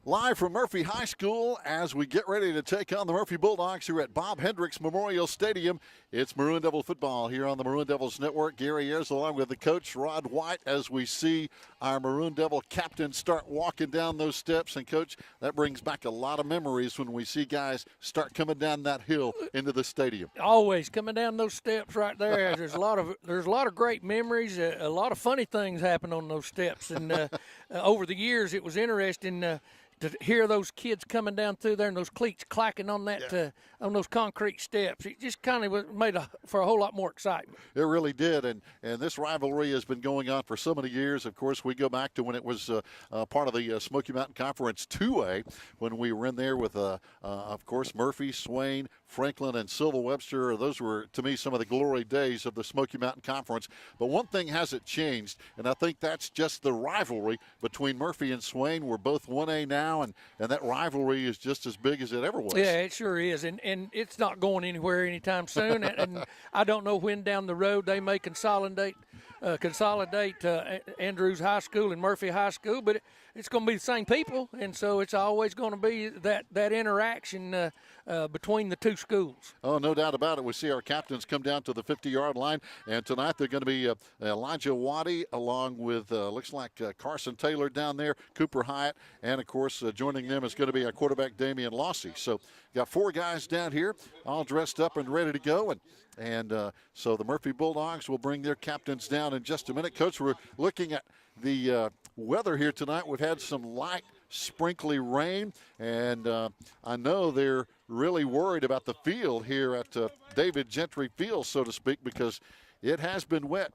Live from Murphy High School as we get ready to take on the Murphy Bulldogs here at Bob Hendricks Memorial Stadium. It's Maroon Devil football here on the Maroon Devils Network. Gary Ayers along with the coach, Rod White, as we see our Maroon Devil captain start walking down those steps. And, Coach, that brings back a lot of memories when we see guys start coming down that hill into the stadium. Always coming down those steps right there. There's a lot of great memories. A lot of funny things happen on those steps. And over the years, it was interesting to hear those kids coming down through there and those cleats clacking on that on those concrete steps. It just kind of made for a whole lot more excitement. It really did, and this rivalry has been going on for so many years. Of course, we go back to when it was part of the Smoky Mountain Conference 2A, when we were in there with, of course, Murphy, Swain, Franklin, and Silva Webster. Those were, to me, some of the glory days of the Smoky Mountain Conference. But one thing hasn't changed, and I think that's just the rivalry between Murphy and Swain. We're both 1A now, and that rivalry is just as big as it ever was. Yeah, it sure is, and it's not going anywhere anytime soon. and I don't know when down the road they may consolidate Andrews High School and Murphy High School, but it's going to be the same people, and so it's always going to be that interaction between the two schools. Oh, no doubt about it. We see our captains come down to the 50-yard line, and tonight they're going to be Elijah Waddy along with, looks like Carson Taylor down there, Cooper Hyatt, and, of course, joining them is going to be our quarterback Damian Lossy. So got 4 guys down here all dressed up and ready to go, and so the Murphy Bulldogs will bring their captains down in just a minute. Coach, we're looking at the weather here tonight. We've had some light, sprinkly rain, and I know they're really worried about the field here at David Gentry Field, so to speak, because it has been wet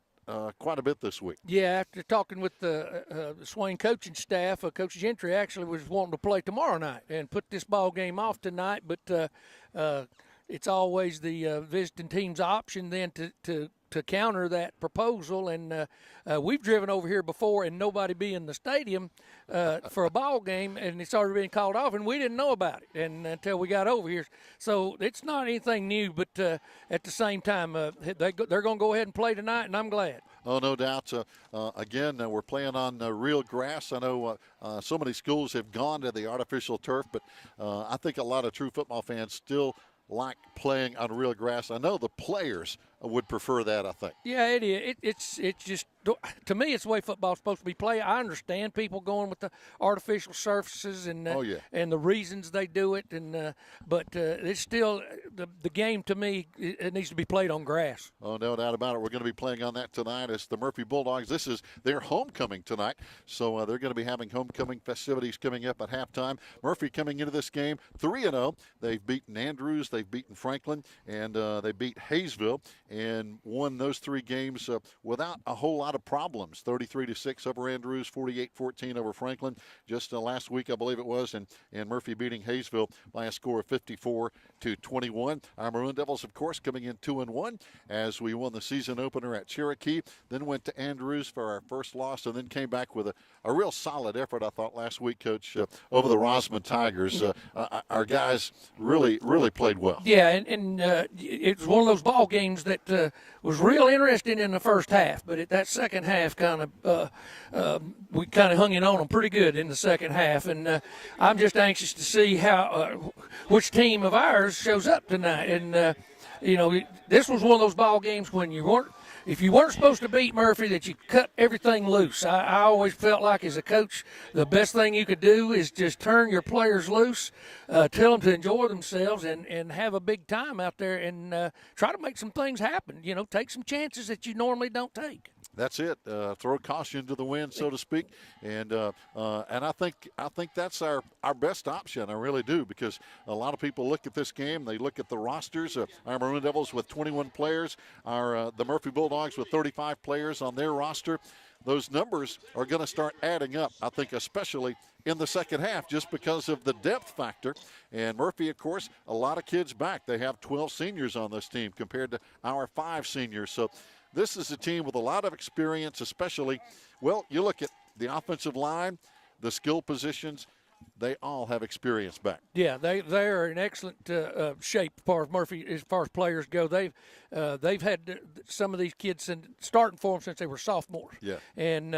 quite a bit this week. Yeah, after talking with the Swain coaching staff, Coach Gentry actually was wanting to play tomorrow night and put this ball game off tonight, but it's always the visiting team's option then to counter that proposal. And we've driven over here before and nobody be in the stadium for a ball game, and it's already been called off, and we didn't know about it until we got over here. So it's not anything new, but at the same time, they're going to go ahead and play tonight, and I'm glad. Oh, no doubt. Again, we're playing on real grass. I know so many schools have gone to the artificial turf, but I think a lot of true football fans still like playing on real grass. I know the players would prefer that, I think. Yeah, it is. It's just, to me, it's the way football's supposed to be played. I understand people going with the artificial surfaces and and the reasons they do it, and but it's still the game, to me, it needs to be played on grass. Oh, no doubt about it. We're going to be playing on that tonight as the Murphy Bulldogs. This is their homecoming tonight, so they're going to be having homecoming festivities coming up at halftime. Murphy coming into this game 3-0. They've beaten Andrews, they've beaten Franklin, and they beat Hayesville, and won those 3 games without a whole lot of problems. 33-6 over Andrews, 48-14 over Franklin. Just last week, I believe it was, and Murphy beating Hayesville by a score of 54-21. Our Maroon Devils, of course, coming in 2-1 as we won the season opener at Cherokee, then went to Andrews for our first loss, and then came back with a real solid effort, I thought, last week, Coach, over the Rosman Tigers. Our guys really played well. Yeah, and it was one of those ball games that was real interesting in the first half, but that second half we kind of hung it on them pretty good in the second half, and I'm just anxious to see how which team of ours shows up tonight. And this was one of those ball games when if you weren't supposed to beat Murphy, that you cut everything loose. I always felt like, as a coach, the best thing you could do is just turn your players loose, tell them to enjoy themselves and have a big time out there, and try to make some things happen. Take some chances that you normally don't take. That's it. Throw caution to the wind, so to speak, and I think that's our best option. I really do, because a lot of people look at this game. They look at the rosters. Our Maroon Devils with 21 players. The Murphy Bulldogs with 35 players on their roster. Those numbers are going to start adding up, I think, especially in the second half, just because of the depth factor. And Murphy, of course, a lot of kids back. They have 12 seniors on this team compared to our 5 seniors. So this is a team with a lot of experience, especially, well, you look at the offensive line, the skill positions, they all have experience back. Yeah, they are in excellent shape as far as Murphy, as far as players go. They've had some of these kids starting for them since they were sophomores. Yeah. And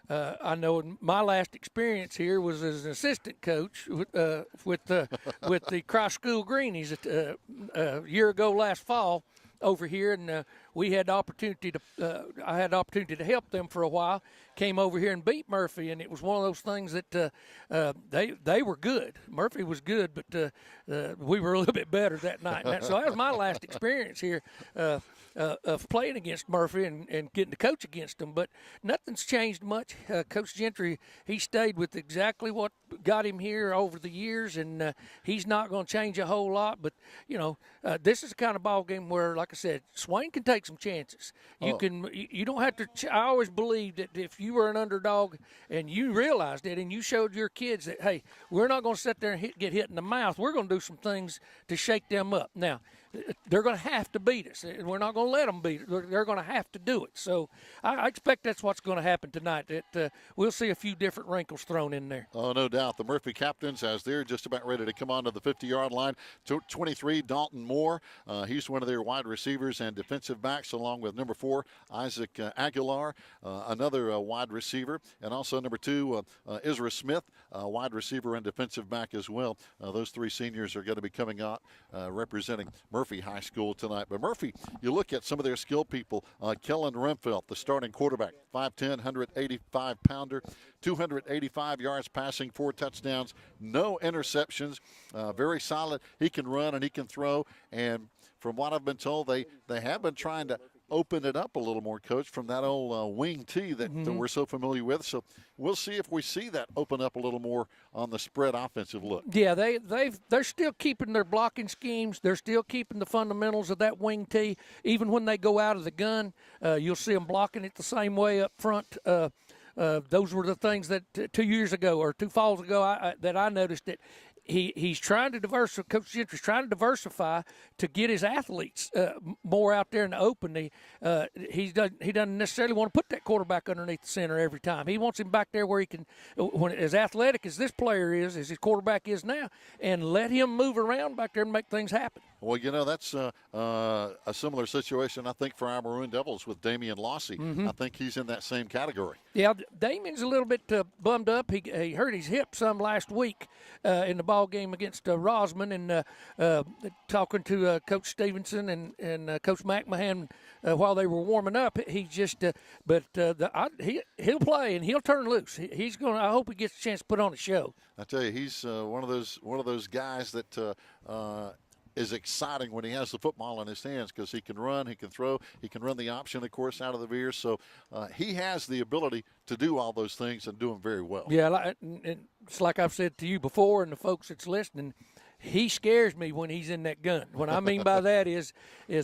I know my last experience here was as an assistant coach with the Cross School Greenies a year ago last fall over here, and we had the opportunity to I had the opportunity to help them for a while. Came over here and beat Murphy, and it was one of those things that they were good. Murphy was good, but we were a little bit better that night. So that was my last experience here of playing against Murphy and getting to coach against them. But nothing's changed much. Coach Gentry, he stayed with exactly what got him here over the years, and he's not going to change a whole lot. But this is the kind of ball game where, like I said, Swain can take some chances. You don't have to. I always believed that if you were an underdog and you realized it and you showed your kids that, hey, we're not going to sit there and get hit in the mouth. We're going to do some things to shake them up. Now, they're going to have to beat us. We're not going to let them beat us. They're going to have to do it. So I expect that's what's going to happen tonight. That we'll see a few different wrinkles thrown in there. Oh, no doubt. The Murphy captains, as they're just about ready to come onto the 50-yard line. 23, Dalton Moore. He's one of their wide receivers and defensive backs, along with number 4, Isaac Aguilar, another wide receiver, and also number 2, Ezra Smith, wide receiver and defensive back as well. Those 3 seniors are going to be coming out representing Murphy High School tonight. But Murphy, you look at some of their skill people. Kellen Remfeld, the starting quarterback, 5'10", 185-pounder, 285 yards passing, 4 touchdowns, no interceptions, very solid. He can run and he can throw. And from what I've been told, they have been trying to open it up a little more, Coach, from that old wing tee that we're so familiar with. So we'll see if we see that open up a little more on the spread offensive look. Yeah, they're still keeping their blocking schemes. They're still keeping the fundamentals of that wing tee. Even when they go out of the gun, you'll see them blocking it the same way up front. Those were the things that 2 years ago or 2 falls ago that I noticed that he's trying to diversify. Coach Gentry's trying to diversify to get his athletes more out there in the open. He doesn't necessarily want to put that quarterback underneath the center every time. He wants him back there where he can, when as athletic as this player is, as his quarterback is now, and let him move around back there and make things happen. Well, that's a similar situation, I think, for our Maroon Devils with Damian Lossy. I think he's in that same category. Yeah, Damian's a little bit bummed up. He hurt his hip some last week in the ball game against Rosman, and talking to Coach Stevenson and Coach McMahon while they were warming up, he just he'll play and he'll turn loose. He's going. I hope he gets a chance to put on a show. I tell you, he's one of those guys that is exciting when he has the football in his hands, because he can run, he can throw, he can run the option, of course, out of the veer. So he has the ability to do all those things and do them very well. Yeah, it's like I've said to you before and the folks that's listening, he scares me when he's in that gun. What I mean by that is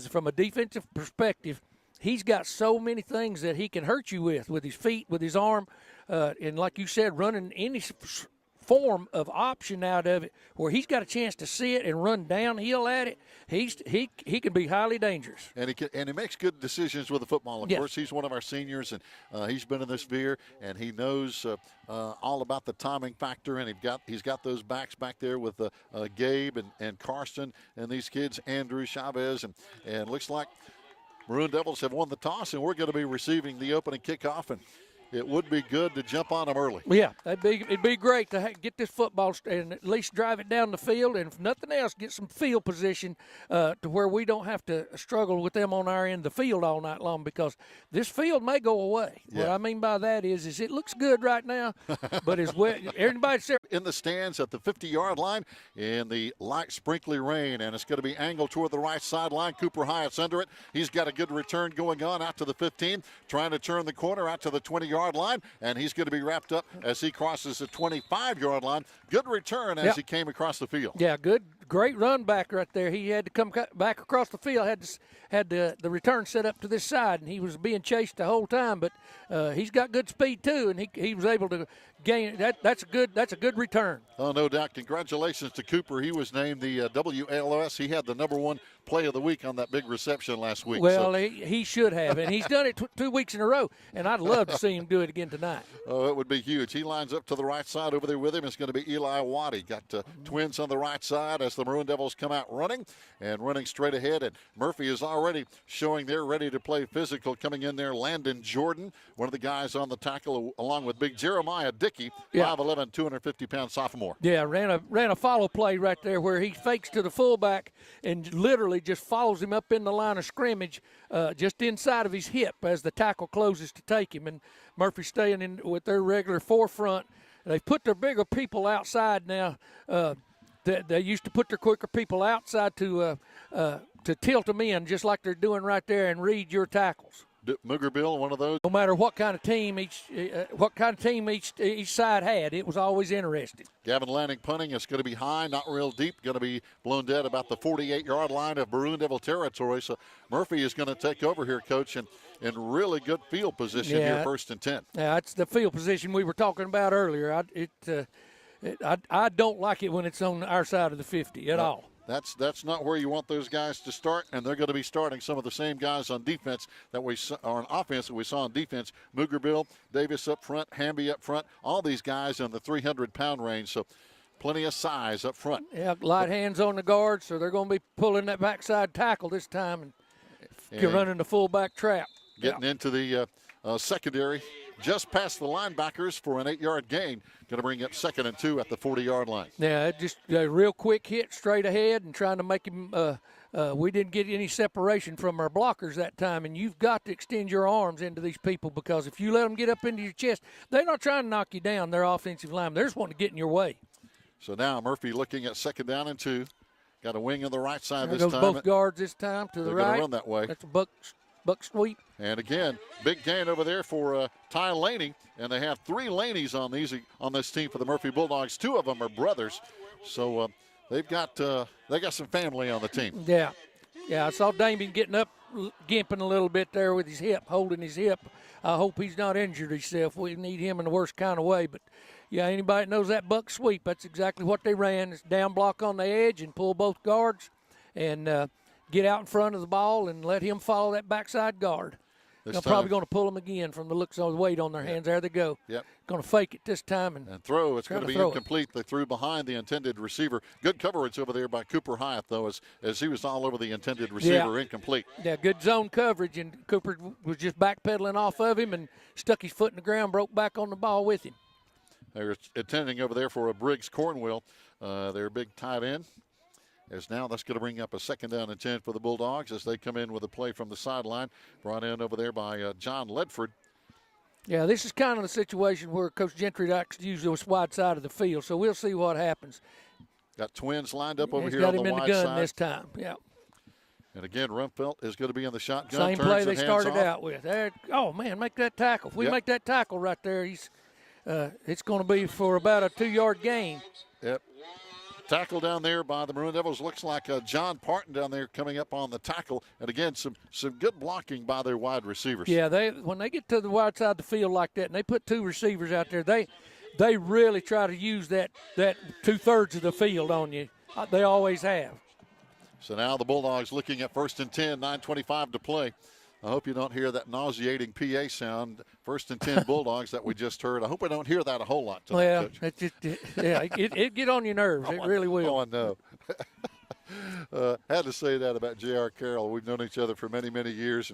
from a defensive perspective, he's got so many things that he can hurt you with his feet, with his arm, and like you said, running any form of option out of it where he's got a chance to see it and run downhill at it. He can be highly dangerous. And he makes good decisions with the football. Of course, he's one of our seniors, and he's been in this veer, and he knows all about the timing factor. And he's got those backs back there with Gabe and Carson and these kids, Andrew Chavez, and looks like Maroon Devils have won the toss, and we're going to be receiving the opening kickoff. And it would be good to jump on them early. Yeah, it'd be great to get this football and at least drive it down the field, and if nothing else, get some field position to where we don't have to struggle with them on our end of the field all night long, because this field may go away. Yeah. What I mean by that is it looks good right now, but as well, everybody's there. In the stands at the 50-yard line in the light sprinkly rain, and it's going to be angled toward the right sideline. Cooper Hyatt's under it. He's got a good return going on out to the 15, trying to turn the corner out to the 20-yard line, and he's going to be wrapped up as he crosses the 25-yard line. Good return as he came across the field. Yeah, great run back right there. He had to come back across the field, had the return set up to this side, and he was being chased the whole time, but he's got good speed too, and he was able to gain that's a good return. Oh, no doubt. Congratulations to Cooper. He was named the WLS. He had the #1 play of the week on that big reception last week. Well, he should have, and he's done it 2 weeks in a row, and I'd love to see him do it again tonight. Oh, it would be huge. He lines up to the right side over there with him. It's going to be Eli Waddy. Got twins on the right side as the Maroon Devils come out running straight ahead. And Murphy is already showing they're ready to play physical. Coming in there, Landon Jordan, one of the guys on the tackle, along with big Jeremiah Dickey, 5'11", 250-pound sophomore. Yeah, ran a follow play right there where he fakes to the fullback and literally just follows him up in the line of scrimmage, just inside of his hip as the tackle closes to take him. And Murphy staying in with their regular forefront. They've put their bigger people outside now. They used to put their quicker people outside to tilt them in, just like they're doing right there, and read your tackles. Mooger Bill, one of those. No matter what kind of team each side had, it was always interesting. Gavin Lanning punting. It's going to be high, not real deep. Going to be blown dead about the 48-yard line of Maroon Devil territory. So Murphy is going to take over here, Coach, and in really good field position here, 1st and 10. Yeah, it's the field position we were talking about earlier. I don't like it when it's on our side of the 50 at all. That's not where you want those guys to start, and they're going to be starting some of the same guys on defense that we saw, or on offense that we saw on defense. Mooger Bill, Davis up front, Hamby up front, all these guys in the 300-pound range, so plenty of size up front. Yeah, light hands on the guard, so they're going to be pulling that backside tackle this time and running the fullback trap. Getting into the secondary, just past the linebackers for an 8-yard gain. Going to bring up 2nd and 2 at the 40-yard line. Yeah, just a real quick hit straight ahead and trying to make him we didn't get any separation from our blockers that time, and you've got to extend your arms into these people, because if you let them get up into your chest, they're not trying to knock you down. They're offensive linemen. They're just wanting to get in your way. So now Murphy looking at 2nd down and 2. Got a wing on the right side There this goes time. Both guards this time to the right. They're going to run that way. That's a buck sweep. And again, big gain over there for Ty Laney, and they have 3 Laneys on this team for the Murphy Bulldogs. 2 of them are brothers, so they got some family on the team. Yeah, I saw Damien getting up, gimping a little bit there with his hip, holding his hip. I hope he's not injured himself. We need him in the worst kind of way, but yeah, anybody that knows that buck sweep, that's exactly what they ran. It's down block on the edge and pull both guards and get out in front of the ball and let him follow that backside guard. They're probably going to pull them again from the looks of the weight on their hands. There they go. Yep. Going to fake it this time and throw. It's going to be incomplete. They threw behind the intended receiver. Good coverage over there by Cooper Hyatt, though, as he was all over the intended receiver. Incomplete. Yeah, good zone coverage, and Cooper was just backpedaling off of him and stuck his foot in the ground, broke back on the ball with him. They're intending over there for a Briggs Cornwell, their big tight end. As now that's going to bring up a 2nd down and 10 for the Bulldogs as they come in with a play from the sideline, brought in over there by John Ledford. Yeah, this is kind of the situation where Coach Gentry likes to use this wide side of the field, so we'll see what happens. Got twins lined up over here got on the him in wide the gun side. this time, yeah. And again, Rumpfelt is going to be in the shotgun. Same play they started out with. Oh, man, make that tackle. If we make that tackle right there, it's going to be for about a 2-yard gain. Yep. Tackle down there by the Maroon Devils. Looks like John Parton down there coming up on the tackle. And again, some good blocking by their wide receivers. Yeah, when they get to the wide side of the field like that and they put 2 receivers out there, they really try to use that 2/3 of the field on you. They always have. So now the Bulldogs looking at 1st and 10, 9:25 to play. I hope you don't hear that nauseating PA sound, 1st and 10 Bulldogs that we just heard. I hope I don't hear that a whole lot tonight, Coach. It get on your nerves. It really will. Oh, I know. Had to say that about J.R. Carroll. We've known each other for many, many years.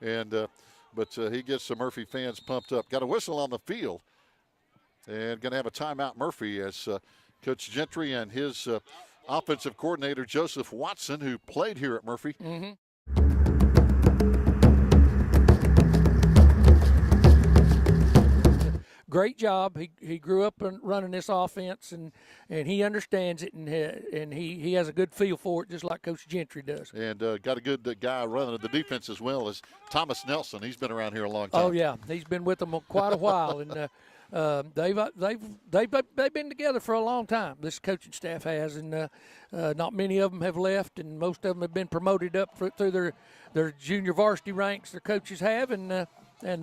And but he gets the Murphy fans pumped up. Got a whistle on the field, and going to have a timeout, Murphy, as Coach Gentry and his offensive coordinator, Joseph Watson, who played here at Murphy. Mm-hmm. Great job. He grew up running this offense, and he understands it, and he has a good feel for it, just like Coach Gentry does. And got a good guy running the defense as well as Thomas Nelson. He's been around here a long time. Oh yeah, he's been with them quite a while, and they've been together for a long time. This coaching staff has, and not many of them have left, and most of them have been promoted up through their junior varsity ranks. Their coaches have, and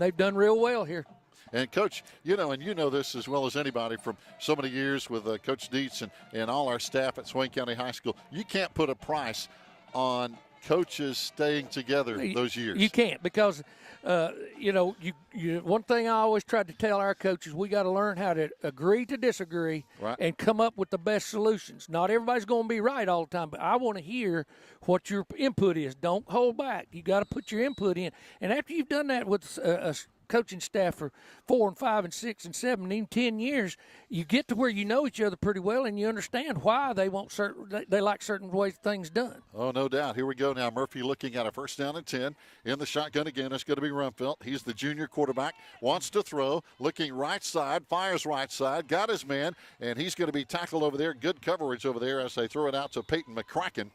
they've done real well here. And, Coach, you know this as well as anybody from so many years with Coach Dietz and all our staff at Swain County High School. You can't put a price on coaches staying together those years. You can't, because, one thing I always tried to tell our coaches, we got to learn how to agree to disagree, right, and come up with the best solutions. Not everybody's going to be right all the time, but I want to hear what your input is. Don't hold back. You got to put your input in. And after you've done that with a coaching staff for 4 and 5 and 6 and 7 and even 10 years, you get to where you know each other pretty well, and you understand why they like certain ways things done. Oh, no doubt. Here we go now. Murphy looking at a first down and 10 in the shotgun again. It's going to be Rumfelt. He's the junior quarterback, wants to throw, looking right side, fires right side, got his man, and he's going to be tackled over there. Good coverage over there as they throw it out to Peyton McCracken.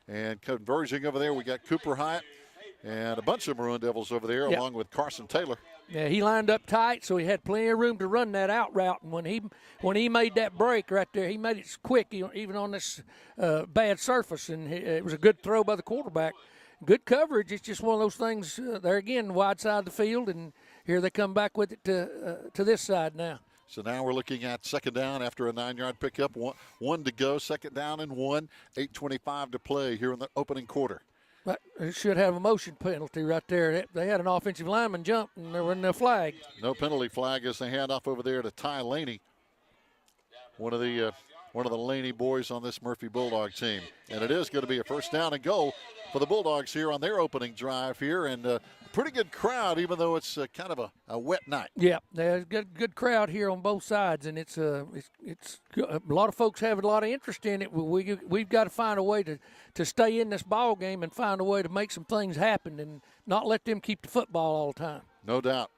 And converging over there, we got Cooper Hyatt and a bunch of Maroon Devils over there, yep, along with Carson Taylor. Yeah, he lined up tight, so he had plenty of room to run that out route. And when he made that break right there, he made it quick, even on this bad surface. And it was a good throw by the quarterback. Good coverage. It's just one of those things. There again, wide side of the field, and here they come back with it to this side now. So now we're looking at second down after a 9-yard pickup. One to go, second down and 1. 8:25 to play here in the opening quarter. But it should have a motion penalty right there. They had an offensive lineman jump, and there wasn't a flag. No penalty flag as they hand off over there to Ty Laney, one of the Laney boys on this Murphy Bulldog team. And it is going to be a first down and goal for the Bulldogs here on their opening drive here. And pretty good crowd, even though it's kind of a wet night. Yeah, there's a good crowd here on both sides, and it's a lot of folks have a lot of interest in it. We've got to find a way to stay in this ball game and find a way to make some things happen and not let them keep the football all the time. No doubt,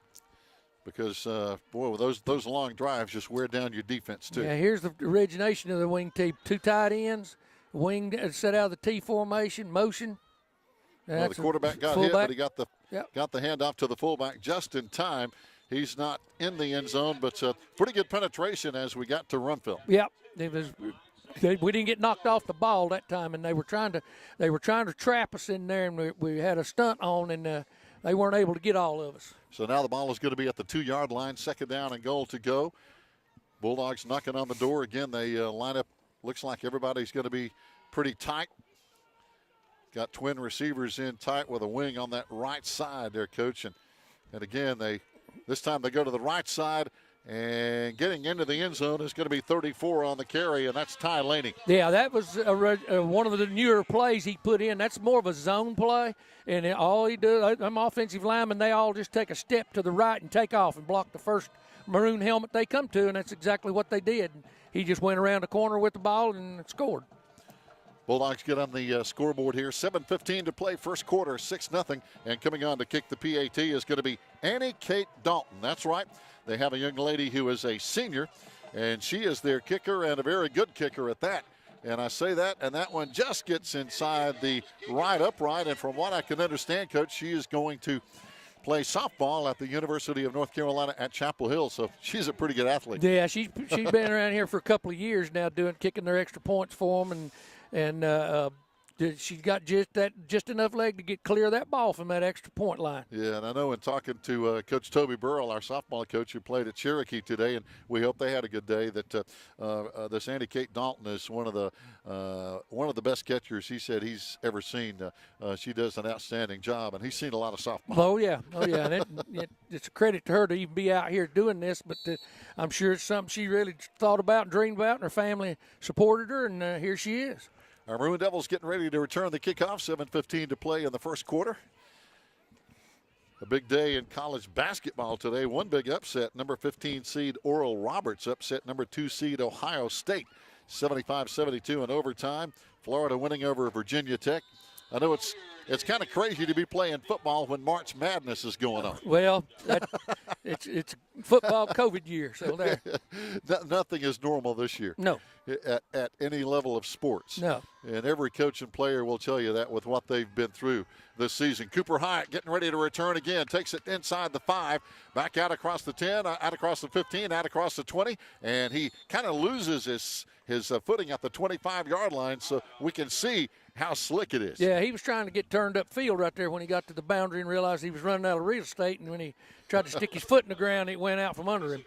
because with those long drives just wear down your defense too. Yeah, here's the origination of the wing T. 2 tight ends, wing set out of the T formation, motion. Well, the quarterback got hit, but he got the handoff to the fullback just in time. He's not in the end zone, but pretty good penetration as we got to Rumfelt. Yep, we didn't get knocked off the ball that time, and they were trying to trap us in there, and we had a stunt on, and they weren't able to get all of us. So now the ball is going to be at the 2-yard line, second down and goal to go. Bulldogs knocking on the door again. They line up. Looks like everybody's going to be pretty tight. Got twin receivers in tight with a wing on that right side there, Coach. And again, this time they go to the right side, and getting into the end zone is going to be 34 on the carry, and that's Ty Laney. Yeah, that was one of the newer plays he put in. That's more of a zone play, and all he does, them offensive linemen, they all just take a step to the right and take off and block the first maroon helmet they come to, and that's exactly what they did. He just went around the corner with the ball and scored. Bulldogs get on the scoreboard here. 7:15 to play, first quarter, 6-0. And coming on to kick the PAT is going to be Annie Kate Dalton. That's right. They have a young lady who is a senior, and she is their kicker and a very good kicker at that. And I say that, and that one just gets inside the right upright. And from what I can understand, Coach, she is going to play softball at the University of North Carolina at Chapel Hill. So she's a pretty good athlete. Yeah, she's been around here for a couple of years now kicking their extra points for them, and she got just enough leg to get clear of that ball from that extra point line. Yeah, and I know in talking to Coach Toby Burrell, our softball coach who played at Cherokee today, and we hope they had a good day, that this Andy Kate Dalton is one of the best catchers he said he's ever seen. She does an outstanding job, and he's seen a lot of softball. Oh yeah, and it's a credit to her to even be out here doing this, but I'm sure it's something she really thought about and dreamed about, and her family supported her, and here she is. Our Maroon Devils getting ready to return the kickoff. 7:15 to play in the first quarter. A big day in college basketball today. One big upset. Number 15 seed Oral Roberts upset number 2 seed Ohio State. 75-72 in overtime. Florida winning over Virginia Tech. I know it's kind of crazy to be playing football when March Madness is going on. Well, it's football COVID year, so there. Nothing is normal this year. No. At any level of sports. No. And every coach and player will tell you that with what they've been through this season. Cooper Hyatt getting ready to return again. Takes it inside the 5, back out across the 10, out across the 15, out across the 20, and he kind of loses his footing at the 25-yard line, so we can see how slick it is. Yeah, he was trying to get turned up field right there when he got to the boundary and realized he was running out of real estate, and when he tried to stick his foot in the ground, it went out from under him.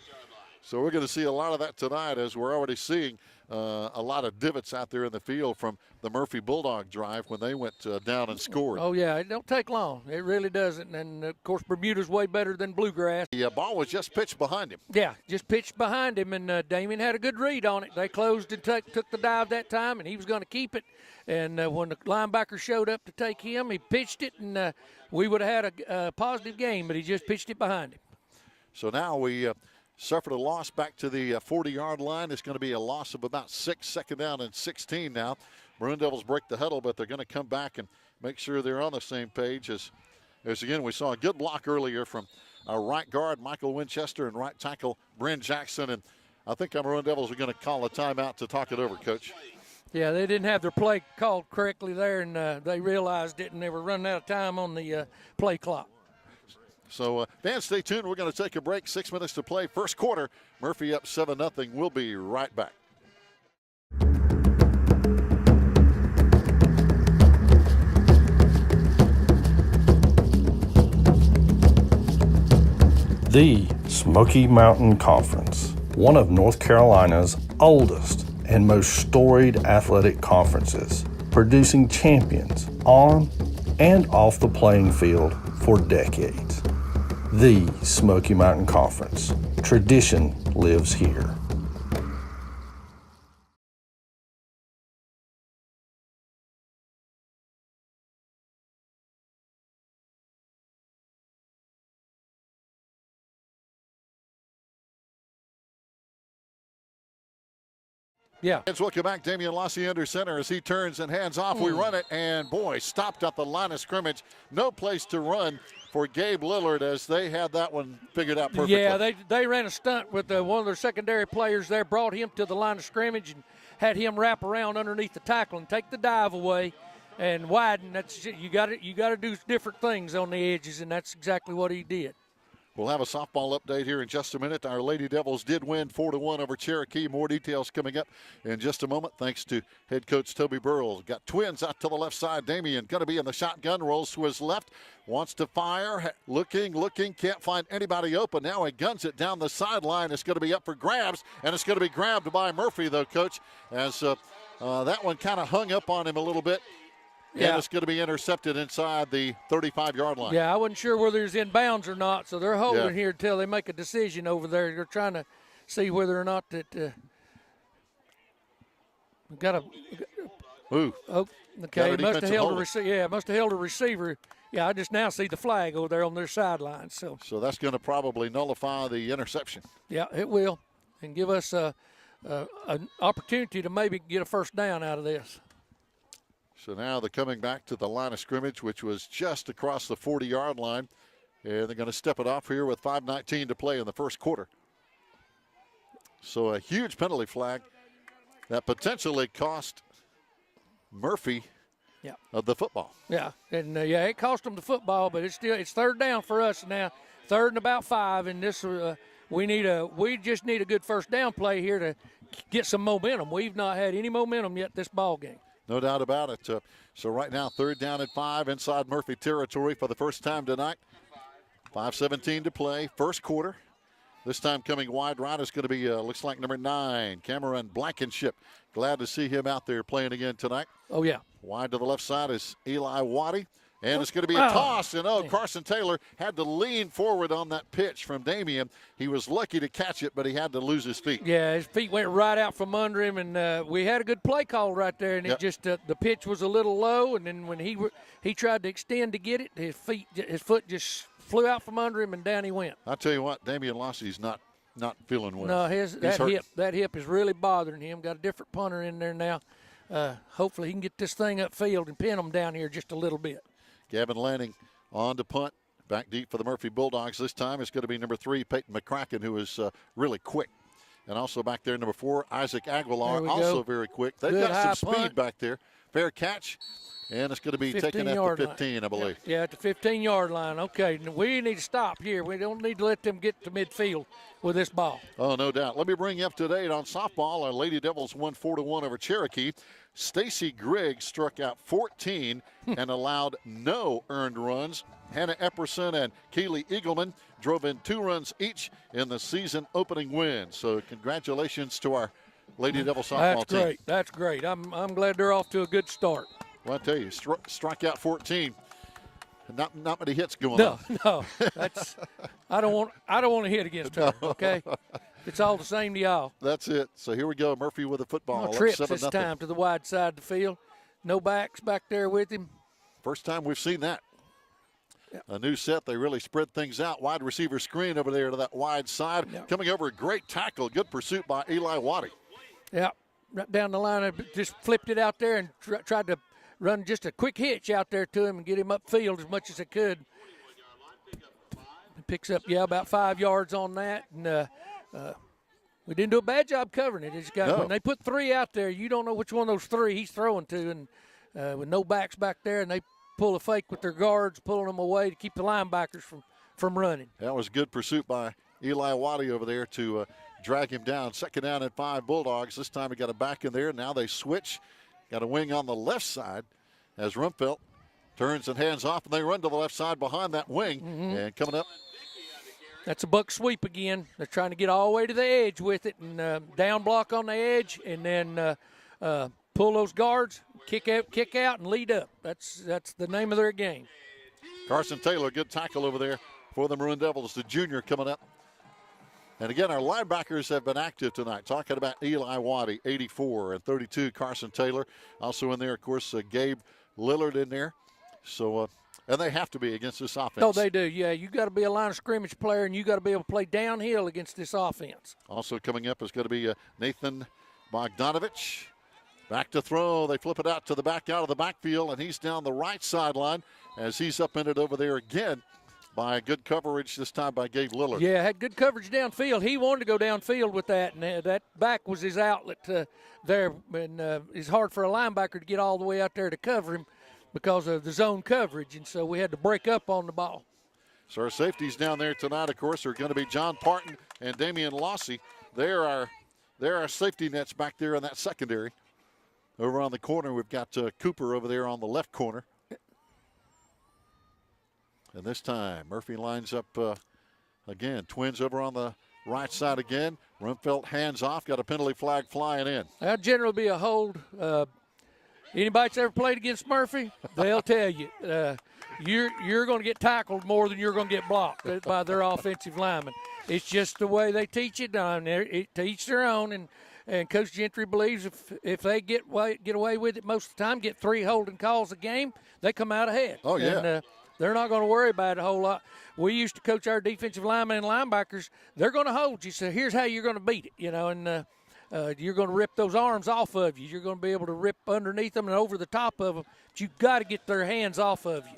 So we're going to see a lot of that tonight, as we're already seeing a lot of divots out there in the field from the Murphy Bulldog drive when they went down and scored. Oh, yeah, it don't take long. It really doesn't. And, of course, Bermuda's way better than Bluegrass. The ball was just pitched behind him. Yeah, just pitched behind him, and Damien had a good read on it. They closed and took the dive that time, and he was going to keep it. And when the linebacker showed up to take him, he pitched it, and we would have had a positive game, but he just pitched it behind him. So now we suffered a loss back to the 40-yard line. It's going to be a loss of about 6, second down and 16 now. Maroon Devils break the huddle, but they're going to come back and make sure they're on the same page. As again, we saw a good block earlier from our right guard, Michael Winchester, and right tackle, Bryn Jackson. And I think our Maroon Devils are going to call a timeout to talk it over, Coach. Yeah, they didn't have their play called correctly there, and they realized it, and they were running out of time on the play clock. So, fans, stay tuned. We're going to take a break. 6 minutes to play. First quarter, Murphy up 7-0. We'll be right back. The Smoky Mountain Conference, one of North Carolina's oldest and most storied athletic conferences, producing champions on and off the playing field for decades. The Smoky Mountain Conference. Tradition lives here. Yeah. Let's welcome back Damian Lossie under center as he turns and hands off. We run it, and boy, stopped at the line of scrimmage. No place to run for Gabe Lillard as they had that one figured out perfectly. Yeah, they ran a stunt with one of their secondary players there, brought him to the line of scrimmage and had him wrap around underneath the tackle and take the dive away and widen. That's you got to do different things on the edges, and that's exactly what he did. We'll have a softball update here in just a minute. Our Lady Devils did win 4-1 over Cherokee. More details coming up in just a moment, thanks to head coach Toby Burrell. Got twins out to the left side. Damian going to be in the shotgun, rolls to his left, wants to fire, looking, can't find anybody open. Now he guns it down the sideline. It's going to be up for grabs, and it's going to be grabbed by Murphy, though, Coach, as that one kind of hung up on him a little bit. Yeah. And it's going to be intercepted inside the 35-yard line. Yeah, I wasn't sure whether it's in bounds or not, so they're holding here until they make a decision over there. They're trying to see whether or not that got a. Ooh. Oh, okay. Must have held a receiver. Yeah, must have held a receiver. Yeah, I just now see the flag over there on their sideline. So that's going to probably nullify the interception. Yeah, it will, and give us an opportunity to maybe get a first down out of this. So now they're coming back to the line of scrimmage, which was just across the 40-yard line. And they're going to step it off here with 5:19 to play in the first quarter. So a huge penalty flag that potentially cost Murphy the football. Yeah, and it cost them the football, but it's third down for us now. Third and about 5, and this we just need a good first down play here to get some momentum. We've not had any momentum yet this ball game. No doubt about it. So right now, third down and 5 inside Murphy territory for the first time tonight. 5:17 to play, first quarter. This time coming wide right is going to be, looks like number 9, Cameron Blankenship. Glad to see him out there playing again tonight. Oh, yeah. Wide to the left side is Eli Waddy. And it's going to be a toss. And, Carson Taylor had to lean forward on that pitch from Damian. He was lucky to catch it, but he had to lose his feet. Yeah, his feet went right out from under him, and we had a good play call right there. And it just the pitch was a little low, and then when he tried to extend to get it, his foot just flew out from under him, and down he went. I'll tell you what, Damian Lossey's not feeling well. No, that hip is really bothering him. Got a different punter in there now. Hopefully he can get this thing upfield and pin them down here just a little bit. Gavin Lanning on to punt. Back deep for the Murphy Bulldogs. This time it's going to be number 3, Peyton McCracken, who is really quick. And also back there, number 4, Isaac Aguilar, also very quick. They've got some speed back there. Fair catch. And it's going to be taken at the 15, line. I believe. Yeah, at the 15-yard line. Okay, we need to stop here. We don't need to let them get to midfield with this ball. Oh, no doubt. Let me bring you up to date on softball. Our Lady Devils won 4-1 over Cherokee. Stacy Griggs struck out 14 and allowed no earned runs. Hannah Epperson and Keely Eagleman drove in 2 runs each in the season opening win. So congratulations to our Lady Devil softball team. That's great. That's great. I'm glad they're off to a good start. Well, I tell you, strike out 14. Not many hits going on. No. That's I don't want to hit against her. Okay, it's all the same to y'all. That's it. So here we go, Murphy with the football. No trips this time to the wide side of the field. No backs back there with him. First time we've seen that. Yep. A new set. They really spread things out. Wide receiver screen over there to that wide side. Yep. Coming over, a great tackle. Good pursuit by Eli Waddy. Yeah, right down the line. I just flipped it out there and tried to run just a quick hitch out there to him and get him upfield as much as I could. He picks up, about 5 yards on that. And we didn't do a bad job covering it. When they put 3 out there, you don't know which one of those 3 he's throwing to. And with no backs back there, and they pull a fake with their guards, pulling them away to keep the linebackers from running. That was good pursuit by Eli Waddy over there to drag him down. 2nd down and 5 Bulldogs. This time he got a back in there. Now they switch. Got a wing on the left side as Rumpelt turns and hands off, and they run to the left side behind that wing. Mm-hmm. And coming up. That's a buck sweep again. They're trying to get all the way to the edge with it, and down block on the edge, and then pull those guards, kick out, and lead up. That's the name of their game. Carson Taylor, good tackle over there for the Maroon Devils, the junior coming up. And again, our linebackers have been active tonight. Talking about Eli Waddy, 84, and 32, Carson Taylor. Also in there, of course, Gabe Lillard in there. So, and they have to be against this offense. Oh, they do, yeah. You got to be a line of scrimmage player, and you got to be able to play downhill against this offense. Also coming up is going to be Nathan Bogdanovich. Back to throw. They flip it out to the back out of the backfield, and he's down the right sideline as he's upended over there again by good coverage this time by Gabe Lillard. Yeah, had good coverage downfield. He wanted to go downfield with that, and that back was his outlet there. And it's hard for a linebacker to get all the way out there to cover him because of the zone coverage, and so we had to break up on the ball. So our safeties down there tonight, of course, are going to be John Parton and Damian Lossey. They're our safety nets back there in that secondary. Over on the corner, we've got Cooper over there on the left corner. And this time, Murphy lines up again. Twins over on the right side again. Rumpelt hands off. Got a penalty flag flying in. That'll generally be a hold. Anybody that's ever played against Murphy, they'll tell you you're going to get tackled more than you're going to get blocked by their offensive linemen. It's just the way they teach it down there. To each their own. And Coach Gentry believes if they get away with it most of the time, get 3 holding calls a game, they come out ahead. Oh, yeah. And, they're not going to worry about it a whole lot. We used to coach our defensive linemen and linebackers. They're going to hold you. So here's how you're going to beat it, and you're going to rip those arms off of you. You're going to be able to rip underneath them and over the top of them. But you've got to get their hands off of you.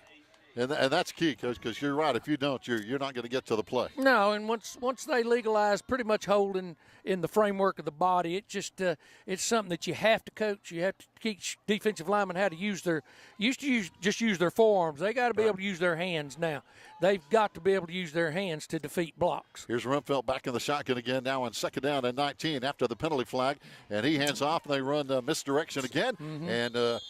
And that's key, Coach, because you're right. If you don't, you're not going to get to the play. No, and once they legalize pretty much holding in the framework of the body, it just it's something that you have to coach. You have to teach defensive linemen how to use just use their forearms. They got to be able to use their hands now. They've got to be able to use their hands to defeat blocks. Here's Rumpelt back in the shotgun again, now on 2nd down and 19 after the penalty flag, and he hands off, and they run misdirection again, and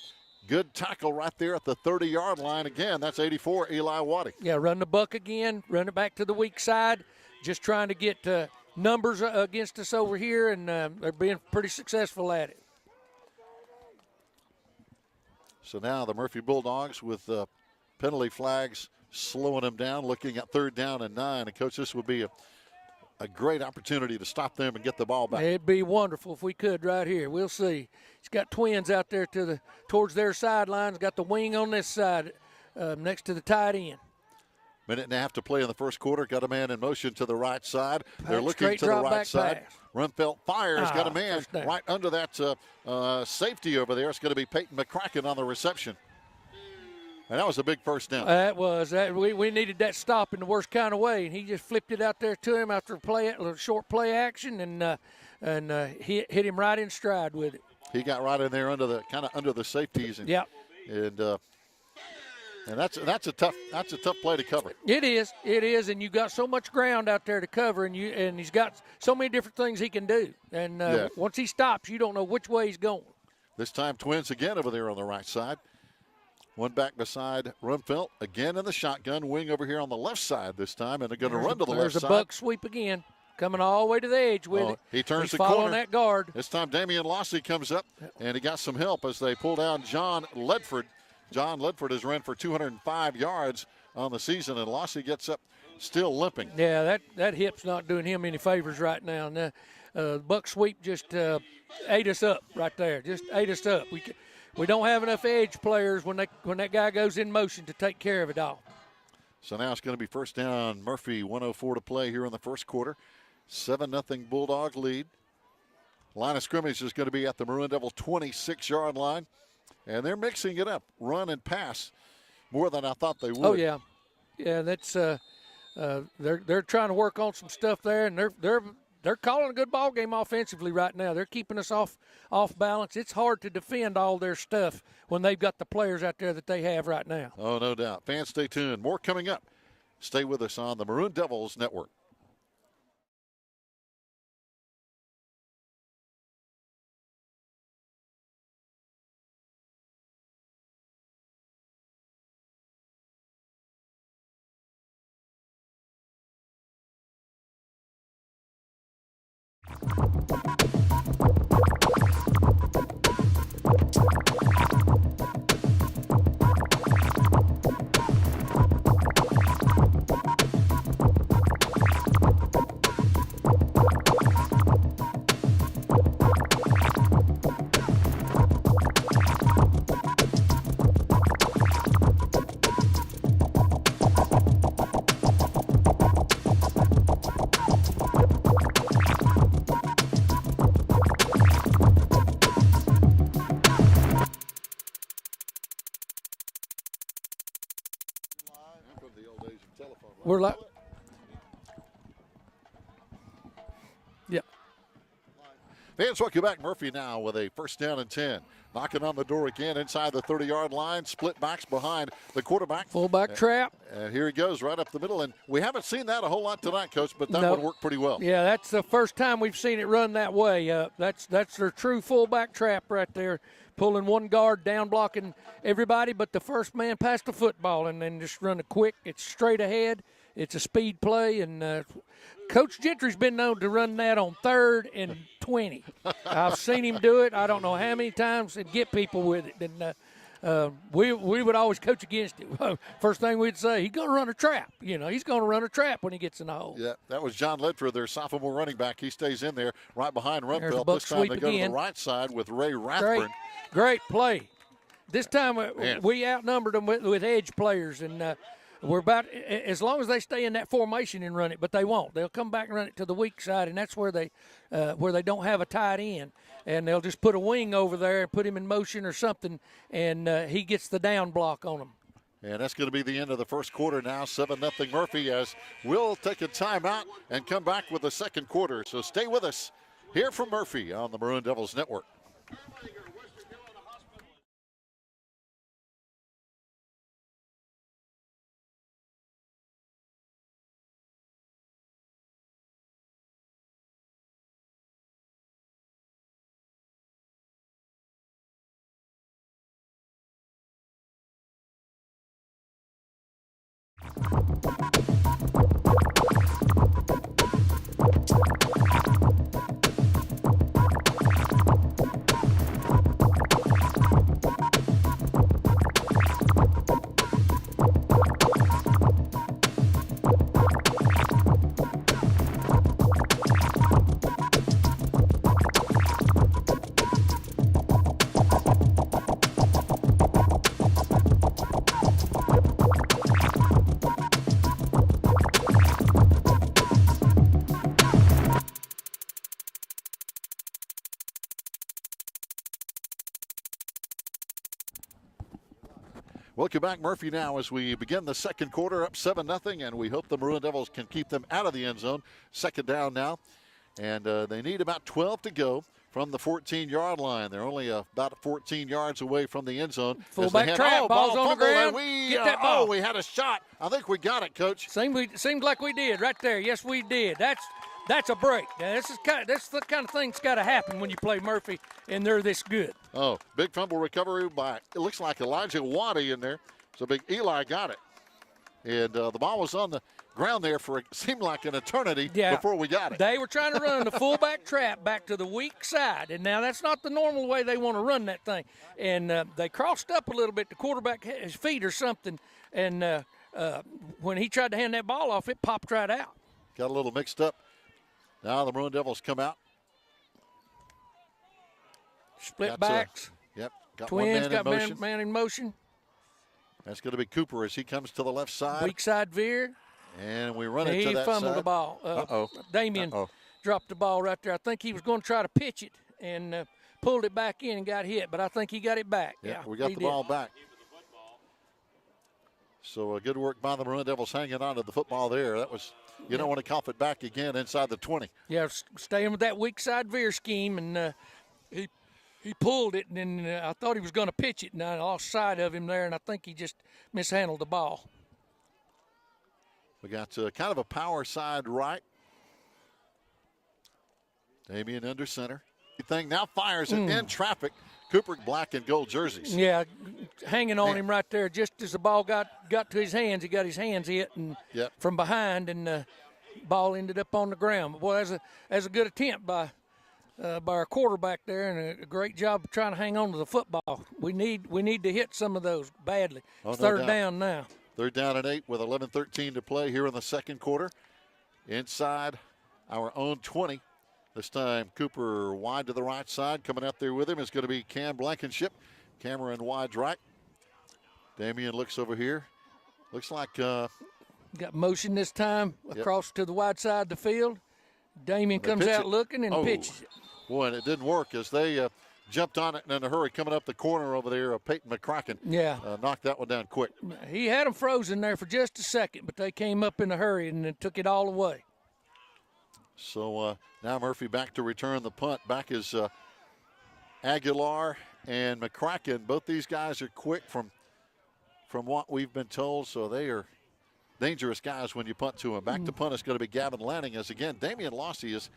good tackle right there at the 30-yard line again. That's 84, Eli Waddy. Yeah, run the buck again, run it back to the weak side, just trying to get numbers against us over here, and they're being pretty successful at it. So now the Murphy Bulldogs with penalty flags slowing them down, looking at 3rd down and 9. And, Coach, this would be a great opportunity to stop them and get the ball back. It'd be wonderful if we could right here. We'll see. He's got twins out there towards their sidelines. Got the wing on this side next to the tight end. Minute and a half to play in the first quarter. Got a man in motion to the right side. They're looking Straight to the drop right back side. pass. Runfelt fires. Got a man first down. right under that safety over there. It's going to be Peyton McCracken on the reception. And that was a big first down. That was that. We needed that stop in the worst kind of way, and he just flipped it out there to him after a short play action, and hit him right in stride with it. He got right in there under the safeties. And, Yep. And that's a tough play to cover. It is, and you got so much ground out there to cover, and he's got so many different things he can do. And once he stops, you don't know which way he's going. This time, Twins again over there on the right side. One back beside Rumfelt, again in the shotgun. Wing over here on the left side this time, and they're going to run to the left side. There's a buck sweep again, coming all the way to the edge with it. He turns He's the following corner. that guard. This time, Damian Lossy comes up, and he got some help as they pull down John Ledford. John Ledford has run for 205 yards on the season, and Lossy gets up still limping. Yeah, that hip's not doing him any favors right now. And, buck sweep just ate us up right there. Just ate us up. We don't have enough edge players when that guy goes in motion to take care of it all. So now it's going to be first down. Murphy, 1:04 to play here in the first quarter. 7-0 Bulldog lead. Line of scrimmage is going to be at the Maroon Devils 26-yard line. And they're mixing it up, run and pass, more than I thought they would. Oh yeah, that's they're trying to work on some stuff there, and they're calling a good ball game offensively right now. They're keeping us off balance. It's hard to defend all their stuff when they've got the players out there that they have right now. Oh, no doubt. Fans, stay tuned. More coming up. Stay with us on the Maroon Devils Network. We're like, yeah. Fans, welcome back. Murphy now with a first down and 10. Knocking on the door again inside the 30-yard line. Split backs behind the quarterback. Fullback trap. And here he goes right up the middle. And we haven't seen that a whole lot tonight, Coach, but that one worked pretty well. Yeah, that's the first time we've seen it run that way. That's their true fullback trap right there. Pulling one guard down, blocking everybody but the first man past the football, and then just run a quick. It's straight ahead. It's a speed play, and Coach Gentry's been known to run that on 3rd and 20. I've seen him do it. I don't know how many times, and get people with it. And we would always coach against it. First thing we'd say, he's going to run a trap. He's going to run a trap when he gets in the hole. Yeah, that was John Ledford, their sophomore running back. He stays in there right behind Rumfelt. This time they go to the right side with Ray Rathburn. Great play. This time we outnumbered them with edge players, and we're about, as long as they stay in that formation and run it, but they won't. They'll come back and run it to the weak side, and that's where they don't have a tight end, and they'll just put a wing over there and put him in motion or something, and he gets the down block on them. And that's going to be the end of the first quarter now, 7-0 Murphy, as we'll take a timeout and come back with the second quarter. So stay with us here from Murphy on the Maroon Devils Network. Welcome back, Murphy, now as we begin the second quarter, up 7-0, and we hope the Maroon Devils can keep them out of the end zone. Second down now, and they need about 12 to go from the 14-yard line. They're only about 14 yards away from the end zone. Fullback trap, ball's on the ground. Get that ball. We had a shot. I think we got it, Coach. Seems like we did right there. Yes, we did. That's a break. Now, that's the kind of thing that's got to happen when you play Murphy and they're this good. Oh, big fumble recovery by, it looks like Elijah Waddy in there. So big Eli got it. And the ball was on the ground there for it seemed like an eternity before we got it. They were trying to run the fullback trap back to the weak side, and now that's not the normal way they want to run that thing. And they crossed up a little bit. The quarterback had his feet or something, and when he tried to hand that ball off, it popped right out. Got a little mixed up. Now the Maroon Devils come out. Split backs. Got Twins got man in motion. That's going to be Cooper as he comes to the left side. Weak side veer. And we run it to that side. He fumbled the ball. Damien dropped the ball right there. I think he was going to try to pitch it and pulled it back in and got hit, but I think he got it back. Yeah, we got the ball back. So good work by the Maroon Devils hanging on to the football there. That was, you don't want to cough it back again inside the 20. Yeah, staying with that weak side veer scheme, and he pulled it, and then I thought he was going to pitch it, and I lost sight of him there, and I think he just mishandled the ball. We got kind of a power side right. Damien under center. Thing now fires it in traffic. Cooper black and gold jerseys. Yeah, hanging on him right there. Just as the ball got to his hands, he got his hands hit and from behind, and ball ended up on the ground. Boy, that's a good attempt by our quarterback there, and a great job of trying to hang on to the football. We need to hit some of those badly. Third down now. Third down and 8 with 11:13 to play here in the second quarter. Inside our own 20. This time Cooper wide to the right side. Coming out there with him is going to be Cam Blankenship. Cameron wide right. Damien looks over here. Looks like got motion this time across to the wide side of the field. Damien comes out looking and pitches it. Boy, and it didn't work as they jumped on it and in a hurry coming up the corner over there. Peyton McCracken knocked that one down quick. He had them frozen there for just a second, but they came up in a hurry and then took it all away. So now Murphy back to return the punt. Back is Aguilar and McCracken. Both these guys are quick from what we've been told, so they are dangerous guys when you punt to them. Back to punt is going to be Gavin Lanning, as again Damian Lossy has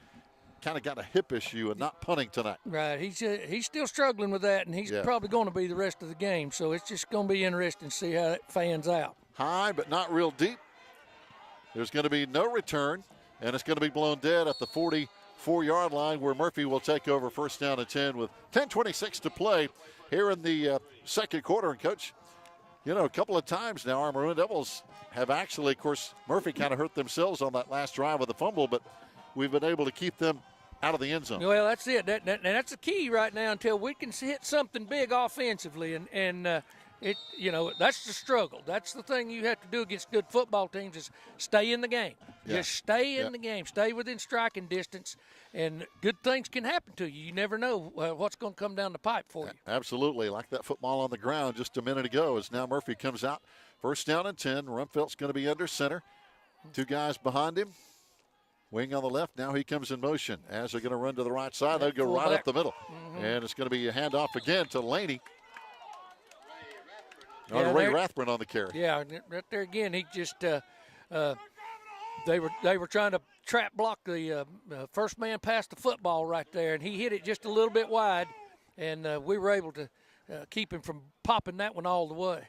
kind of got a hip issue and not punting tonight. Right, he's still struggling with that, and he's probably going to be the rest of the game. So it's just going to be interesting to see how it fans out. High, but not real deep. There's going to be no return, and it's going to be blown dead at the 44-yard line, where Murphy will take over first down and 10 with 10:26 to play here in the second quarter. And Coach, you know, a couple of times now our Maroon Devils have actually, of course, Murphy kind of hurt themselves on that last drive with the fumble, but we've been able to keep them out of the end zone. Well, that's it. That's the key right now until we can hit something big offensively, and it, you know, that's the struggle. That's the thing you have to do against good football teams is stay in the game. Just stay in the game. Stay within striking distance, and good things can happen to you. You never know what's going to come down the pipe for you. Absolutely. Like that football on the ground just a minute ago as now Murphy comes out. First down and 10. Rumfelt's going to be under center. Two guys behind him. Wing on the left. Now he comes in motion. As they're going to run to the right side, they'll go right up the middle. And it's going to be a handoff again to Laney. Ray Rathburn on the carry. Yeah, right there again. He just they were trying to trap block the first man past the football right there, and he hit it just a little bit wide, and we were able to keep him from popping that one all the way.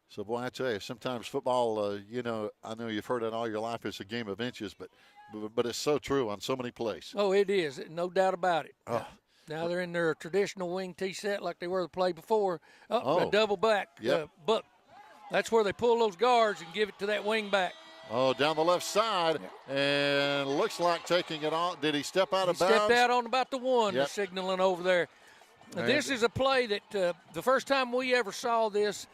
So, boy, I tell you, sometimes football, you know, I know you've heard it all your life, it's a game of inches, but it's so true on so many plays. Oh, it is. No doubt about it. Oh. Now they're in their traditional wing tee set like they were the play before. A double back. But that's where they pull those guards and give it to that wing back. Oh, down the left side, and looks like taking it on. Did he step out of bounds? He stepped out on about the one, signaling over there. Now, this is a play that the first time we ever saw this,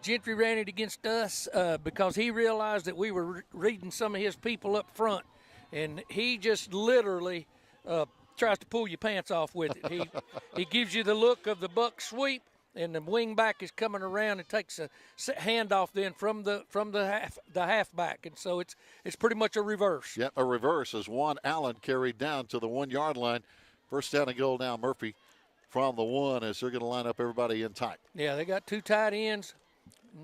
Gentry ran it against us because he realized that we were reading some of his people up front, and he just literally tries to pull your pants off with it. He gives you the look of the buck sweep, and the wing back is coming around and takes a handoff then from the halfback, and so it's pretty much a reverse. Yep, a reverse as Juan Allen carried down to the 1 yard line. First down and goal now, Murphy from the 1 as they're going to line up everybody in tight. Yeah, they got 2 tight ends,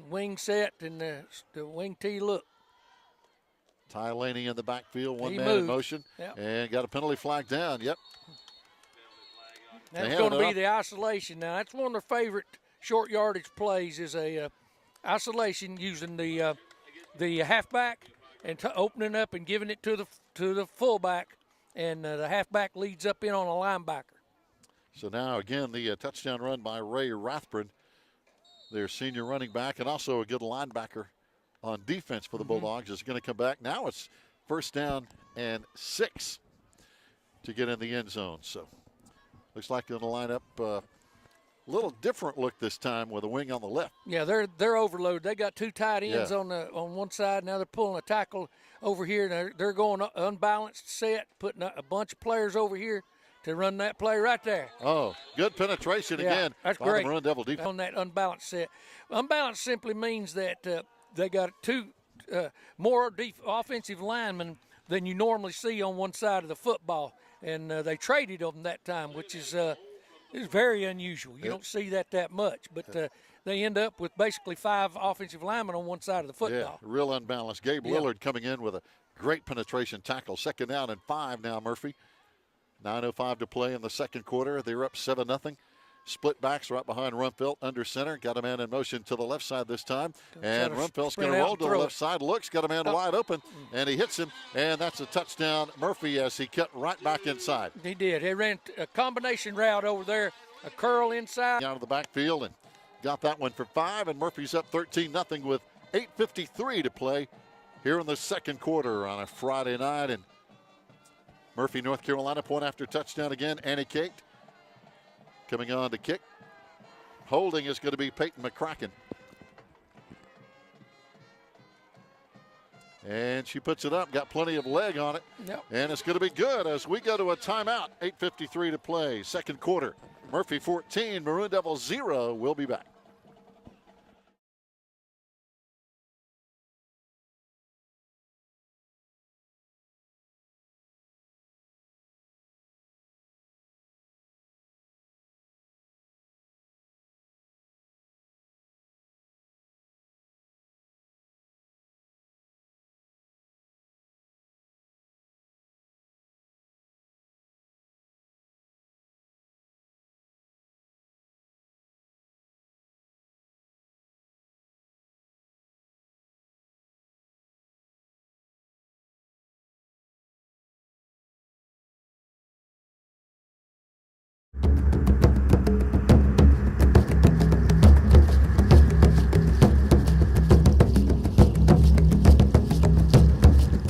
wing set, and the wing tee look. Ty Laney in the backfield, one He man moved. in motion, Yep. and got a penalty flag down. Yep. That's going to be the isolation. Now, that's one of their favorite short yardage plays is a isolation using the halfback and opening up and giving it to the fullback, and the halfback leads up in on a linebacker. So now, again, the touchdown run by Ray Rathburn, their senior running back, and also a good linebacker on defense for the Bulldogs, is going to come back. Now it's first down and 6 to get in the end zone. So looks like they're going to line up a little different look this time with a wing on the left. Yeah, they're overloaded. They got 2 tight ends on one side. Now they're pulling a tackle over here. They're going unbalanced set, putting a bunch of players over here to run that play right there. Oh, good penetration again that's by great. the Maroon Devil defense. On that unbalanced set. Unbalanced simply means that they got 2 more offensive linemen than you normally see on one side of the football. And they traded them that time, which is very unusual. You don't see that much. But they end up with basically 5 offensive linemen on one side of the football. Yeah, real unbalanced. Gabe Lillard coming in with a great penetration tackle. Second down and 5 now, Murphy. 9:05 to play in the second quarter. They're up 7-0. Split backs right behind Rumpelt under center. Got a man in motion to the left side this time. And Rumpelt's going to roll to the left side. Looks, got a man wide open, and he hits him. And that's a touchdown, Murphy, as he cut right back inside. He did. He ran a combination route over there, a curl inside. Out of the backfield and got that one for 5. And Murphy's up 13-0 with 8:53 to play here in the second quarter on a Friday night. And Murphy, North Carolina, point after touchdown again. Annie Caked coming on to kick. Holding is going to be Peyton McCracken. And she puts it up, got plenty of leg on it. Yep. And it's going to be good as we go to a timeout. 8:53 to play, second quarter. Murphy 14, Maroon Devils 0. We'll be back.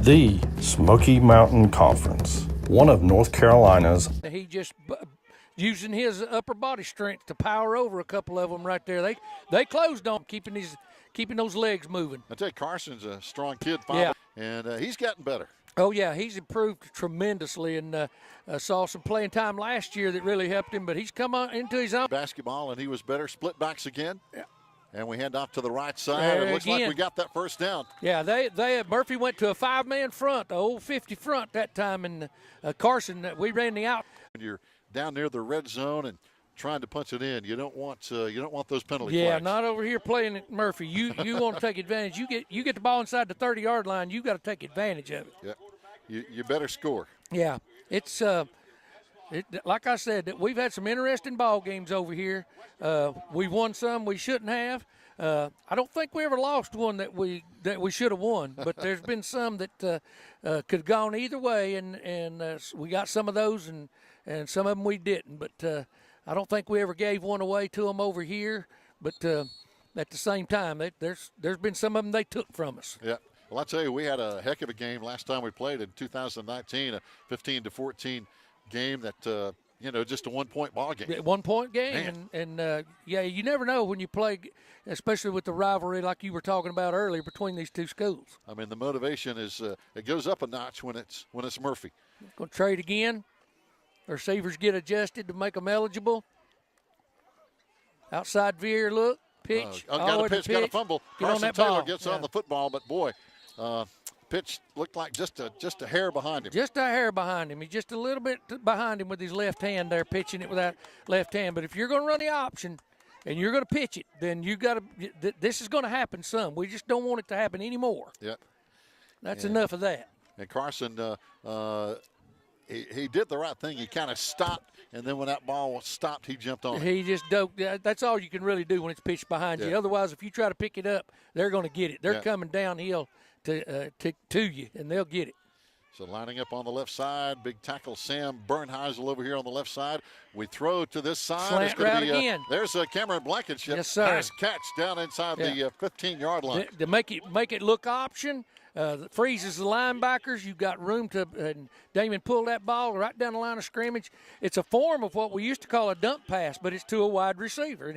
The Smoky Mountain Conference, one of North Carolina's. He just using his upper body strength to power over a couple of them right there. They closed on keeping those legs moving. I tell you, Carson's a strong kid, and he's gotten better. Oh, yeah, he's improved tremendously, and saw some playing time last year that really helped him, but he's come on into his own. Basketball, and he was better. Split backs again. Yeah. And we hand off to the right side. It looks like we got that first down. Yeah, Murphy went to a 5-man front, the old 50 front that time, and Carson, we ran the out. When you're down near the red zone and trying to punch it in, you don't want those penalty flags. Yeah, not over here playing at Murphy. You want to take advantage. You get the ball inside the 30-yard line, you got to take advantage of it. Yeah, you better score. Yeah, it's like I said, we've had some interesting ball games over here. We won some we shouldn't have. I don't think we ever lost one that we should have won, but there's been some that could have gone either way, and we got some of those, and some of them we didn't. But I don't think we ever gave one away to them over here. But at the same time, there's been some of them they took from us. Yeah. Well, I'll tell you, we had a heck of a game last time we played in 2019, a 15-14 game that, just a one-point ball game. 1-point game. And you never know when you play, especially with the rivalry like you were talking about earlier between these two schools. I mean, the motivation is it goes up a notch when it's Murphy. Going to trade again. Receivers get adjusted to make them eligible. Outside veer, look, pitch. Got a pitch, got a fumble. Get on Carson that Taylor ball. gets on the football, but boy, pitch looked like just a hair behind him. Just a hair behind him. He's just a little bit behind him with his left hand there, pitching it with that left hand. But if you're going to run the option and you're going to pitch it, then you got to. This is going to happen some. We just don't want it to happen anymore. Yep. That's enough of that. And Carson, he did the right thing. He kind of stopped, and then when that ball stopped, he jumped on it. He just dove. That's all you can really do when it's pitched behind you. Otherwise, if you try to pick it up, they're going to get it. They're coming downhill to you, and they'll get it. So lining up on the left side, big tackle Sam Bernheisel over here on the left side. We throw to this side. Slant it's going route to be again. There's Cameron Blankenship. Yes, sir. Nice catch down inside the 15-yard line. To make it look option, freezes the linebackers. You've got room to. Damon pulled that ball right down the line of scrimmage. It's a form of what we used to call a dump pass, but it's to a wide receiver, and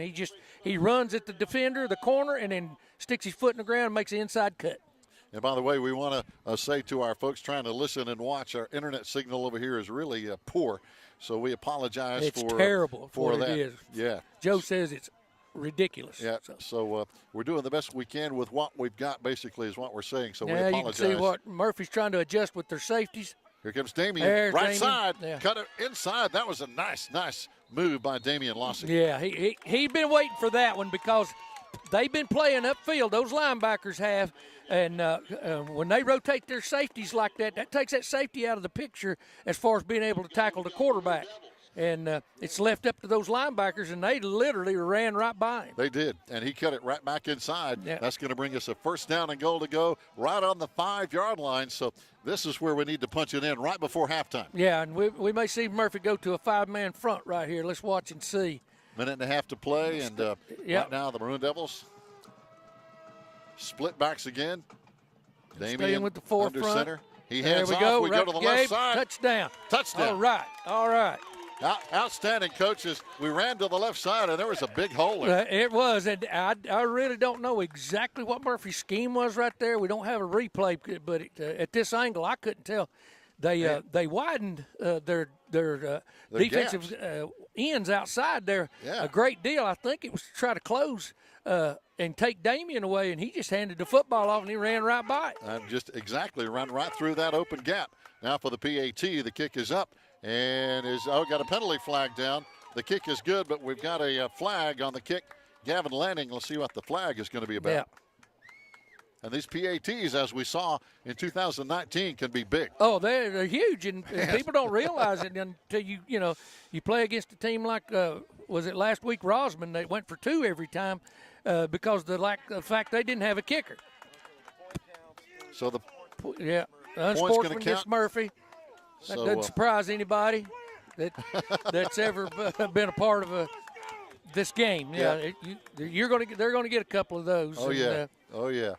he runs at the defender, the corner, and then sticks his foot in the ground and makes the inside cut. And by the way, we want to say to our folks trying to listen and watch, our internet signal over here is really poor. So we apologize it's for terrible for what that. It is. Yeah. Joe says it's ridiculous. Yeah. So we're doing the best we can with what we've got, basically, is what we're saying. So we You apologize. can see what Murphy's trying to adjust with their safeties. Here comes Damian. There's right Damian. side. Yeah. Cut it inside. That was a nice move by Damian Lossing. Yeah, he'd been waiting for that one because they've been playing upfield. Those linebackers have. And when they rotate their safeties like that, that takes that safety out of the picture as far as being able to tackle the quarterback. And it's left up to those linebackers, and they literally ran right by him. They did, and he cut it right back inside. Yeah. That's going to bring us a first down and goal to go right on the 5-yard line. So this is where we need to punch it in right before halftime. Yeah, and we may see Murphy go to a 5-man front right here. Let's watch and see. Minute and a half to play, and right now the Maroon Devils split backs again. Damian with the forefront. Under center. He There hands we off. go. We go to the left side. Touchdown. Touchdown. All right. Outstanding, coaches. We ran to the left side, and there was a big hole there. It was, and I really don't know exactly what Murphy's scheme was right there. We don't have a replay, but at this angle, I couldn't tell. They widened their defensive ends outside there a great deal. I think it was to try to close and take Damian away, and he just handed the football off, and he ran right by it. Just exactly run right through that open gap. Now for the PAT, the kick is up, and got a penalty flag down. The kick is good, but we've got a flag on the kick. Gavin Lanning, let's see what the flag is going to be about. Yeah. And these PATs, as we saw in 2019, can be big. Oh, they're huge, and people don't realize it until you play against a team like was it last week Rosman? They went for 2 every time because the fact they didn't have a kicker. So the unsportsman against Murphy. That So, doesn't surprise anybody that's ever been a part of this game. Yeah, they're going to get a couple of those. Oh yeah.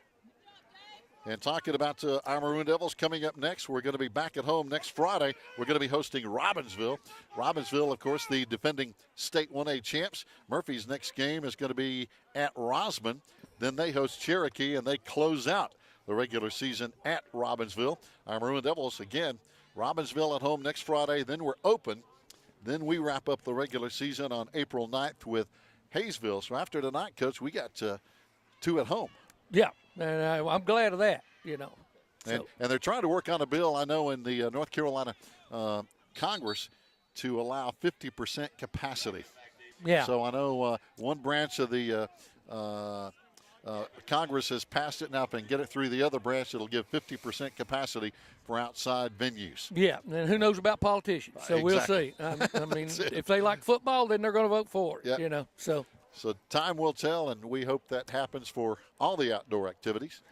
And talking about our Maroon Devils coming up next, we're going to be back at home next Friday. We're going to be hosting Robbinsville. Robbinsville, of course, the defending state 1A champs. Murphy's next game is going to be at Rosman. Then they host Cherokee, and they close out the regular season at Robbinsville. Our Maroon Devils, again, Robbinsville at home next Friday. Then we're open. Then we wrap up the regular season on April 9th with Hayesville. So after tonight, Coach, we got 2 at home. Yeah, and I'm glad of that, And they're trying to work on a bill, I know, in the North Carolina Congress to allow 50% capacity. Yeah. So I know one branch of the Congress has passed it. Now, if they can get it through the other branch, it'll give 50% capacity for outside venues. Yeah, and who knows about politicians? So Exactly. We'll see. I mean, if they like football, then they're going to vote for it, Yep. So time will tell, and we hope that happens for all the outdoor activities.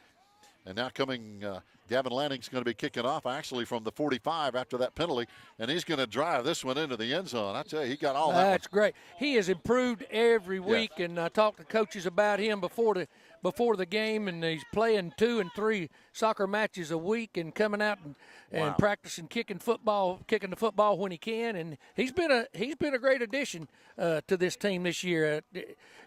And now coming, Gavin Lanning's going to be kicking off actually from the 45 after that penalty, and he's going to drive this one into the end zone. I tell you, he got all that. That's great. He has improved every week, and I talked to coaches about him before the game, and he's playing 2 and 3 soccer matches a week and coming out and practicing kicking the football when he can, and he's been a great addition to this team this year.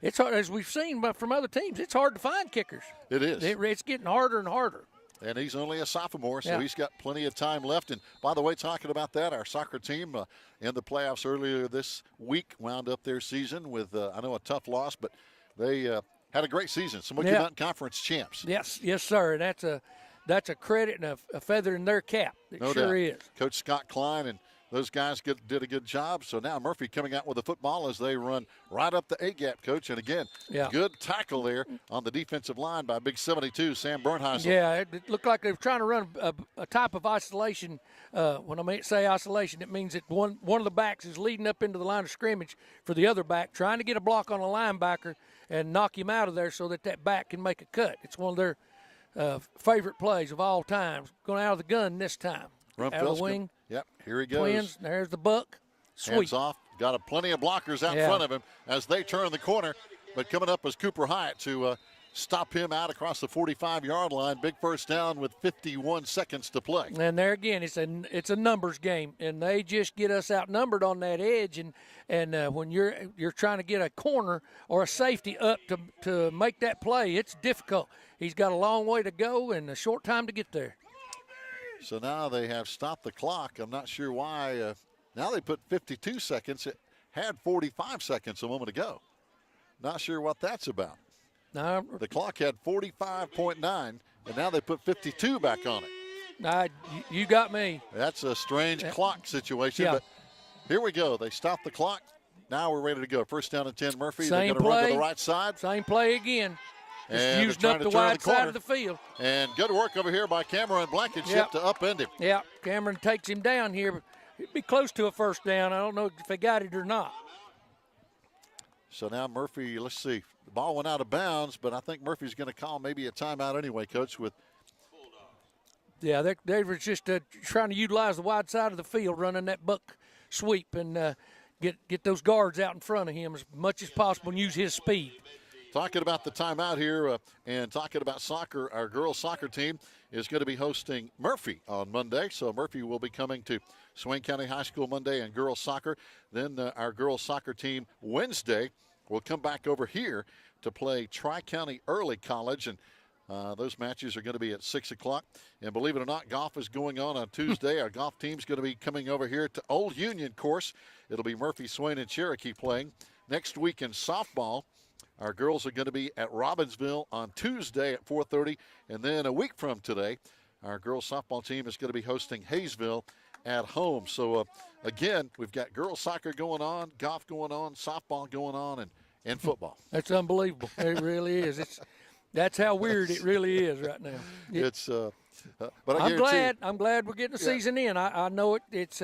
It's hard, as we've seen from other teams. It's hard to find kickers. It is. It's getting harder and harder. And he's only a sophomore, so Yeah. he's got plenty of time left. And by the way, talking about that, our soccer team in the playoffs earlier this week wound up their season with, I know, a tough loss, but they had a great season. Smoky Mountain Conference champs. Yes, sir. That's a credit and a feather in their cap. It No sure doubt. is. Coach Scott Klein and those guys did a good job. So now Murphy coming out with the football as they run right up the A-gap, Coach. And again, good tackle there on the defensive line by big 72, Sam Bernheisel. Yeah, it looked like they were trying to run a type of isolation. When I say isolation, it means that one of the backs is leading up into the line of scrimmage for the other back, trying to get a block on a linebacker and knock him out of there so that back can make a cut. It's one of their favorite plays of all time. Going out of the gun this time. Out of the wing. Yep, here he goes. Twins, there's the buck. Sweet. Hands off. Got plenty of blockers out in front of him as they turn the corner. But coming up is Cooper Hyatt to stop him out across the 45-yard line. Big first down with 51 seconds to play. And there again, it's a numbers game, and they just get us outnumbered on that edge. And when you're trying to get a corner or a safety up to make that play, it's difficult. He's got a long way to go and a short time to get there. So now they have stopped the clock. I'm not sure why. Now they put 52 seconds. It had 45 seconds a moment ago. Not sure what that's about. Now, the clock had 45.9, and now they put 52 back on it. You got me. That's a strange clock situation, but here we go. They stopped the clock. Now we're ready to go. First down and 10, Murphy. They're going to run to the right side. Same play again. And used up the wide side of the field. And good work over here by Cameron Blankenship to upend him. Yeah, Cameron takes him down here. It'd be close to a first down. I don't know if they got it or not. So now Murphy, let's see. The ball went out of bounds, but I think Murphy's going to call maybe a timeout anyway, Coach. Yeah, they were just trying to utilize the wide side of the field, running that buck sweep and get those guards out in front of him as much as possible and use his speed. Talking about the timeout here and talking about soccer, our girls soccer team is going to be hosting Murphy on Monday. So Murphy will be coming to Swain County High School Monday and girls soccer. Then our girls soccer team Wednesday will come back over here to play Tri-County Early College. And those matches are going to be at 6 o'clock. And believe it or not, golf is going on Tuesday. Our golf team's going to be coming over here to Old Union course. It'll be Murphy, Swain, and Cherokee playing. Next week in softball, our girls are going to be at Robbinsville on Tuesday at 4:30. And then a week from today, our girls softball team is going to be hosting Hayesville at home. So, again, we've got girls soccer going on, golf going on, softball going on, and football. That's unbelievable. It really is. That's how weird it really is right now. But I'm glad we're getting the season in. I know it's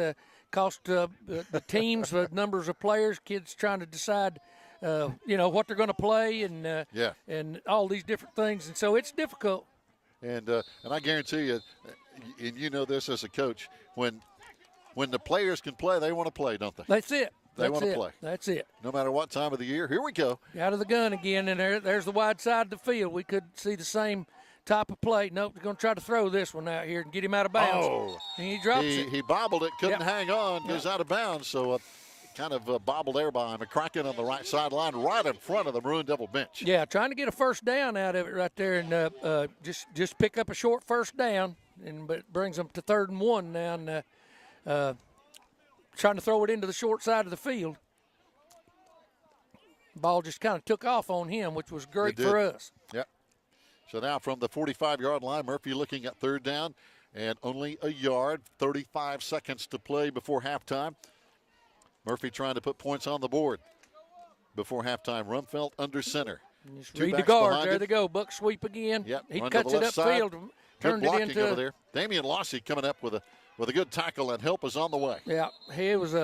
cost the teams, the numbers of players, kids trying to decide what they're going to play and all these different things. And so it's difficult. And I guarantee you, and you know this as a coach, when the players can play, they want to play, don't they? That's it. They want to play. That's it. No matter what time of the year. Here we go. Out of the gun again, and there's the wide side of the field. We could see the same type of play. Nope, they're going to try to throw this one out here and get him out of bounds. Oh. And he drops it. He bobbled it, couldn't hang on, goes out of bounds. So kind of bobbled there by McCracken on the right sideline, right in front of the Maroon Devil bench. Yeah, trying to get a first down out of it right there, and just pick up a short first down, but it brings them to 3rd and 1 now, and trying to throw it into the short side of the field. Ball just kind of took off on him, which was great for us. Yep. So now from the 45-yard line, Murphy looking at 3rd down and only a yard, 35 seconds to play before halftime. Murphy trying to put points on the board before halftime. Rumfelt under center. Just read the guard. There they go. Buck sweep again. Yep. He cuts it upfield. Good blocking over there. Damian Lossy coming up with a good tackle, and help is on the way. Yeah, he was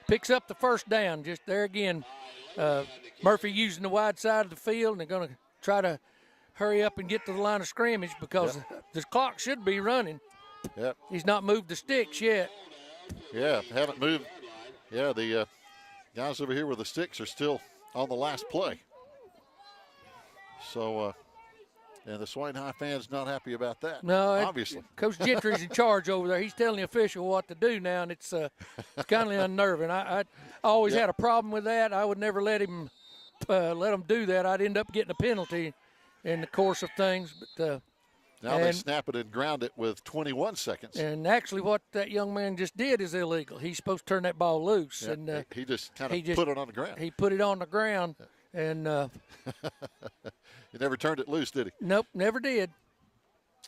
picks up the first down. Just there again. Murphy using the wide side of the field, and they're going to try to hurry up and get to the line of scrimmage because the clock should be running. Yep. He's not moved the sticks yet. Yeah, haven't moved. Yeah, the guys over here with the sticks are still on the last play. So, and the Swain High fans not happy about that. No, obviously. Coach Gentry's in charge over there. He's telling the official what to do now, and it's kind of unnerving. I always had a problem with that. I would never let him do that. I'd end up getting a penalty in the course of things. But Now they snap it and ground it with 21 seconds. And actually what that young man just did is illegal. He's supposed to turn that ball loose. Yeah, And he just kind of put it on the ground. He put it on the ground. And he never turned it loose, did he? Nope, never did.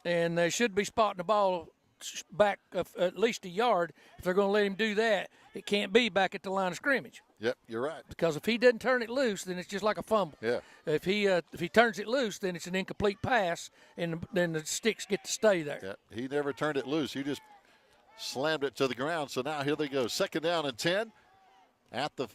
And they should be spotting the ball back at least a yard. If they're going to let him do that, it can't be back at the line of scrimmage. Yep, you're right. Because if he doesn't turn it loose, then it's just like a fumble. Yeah. If he turns it loose, then it's an incomplete pass, and then the sticks get to stay there. Yeah, he never turned it loose. He just slammed it to the ground. So now here they go. 2nd down and 10 at the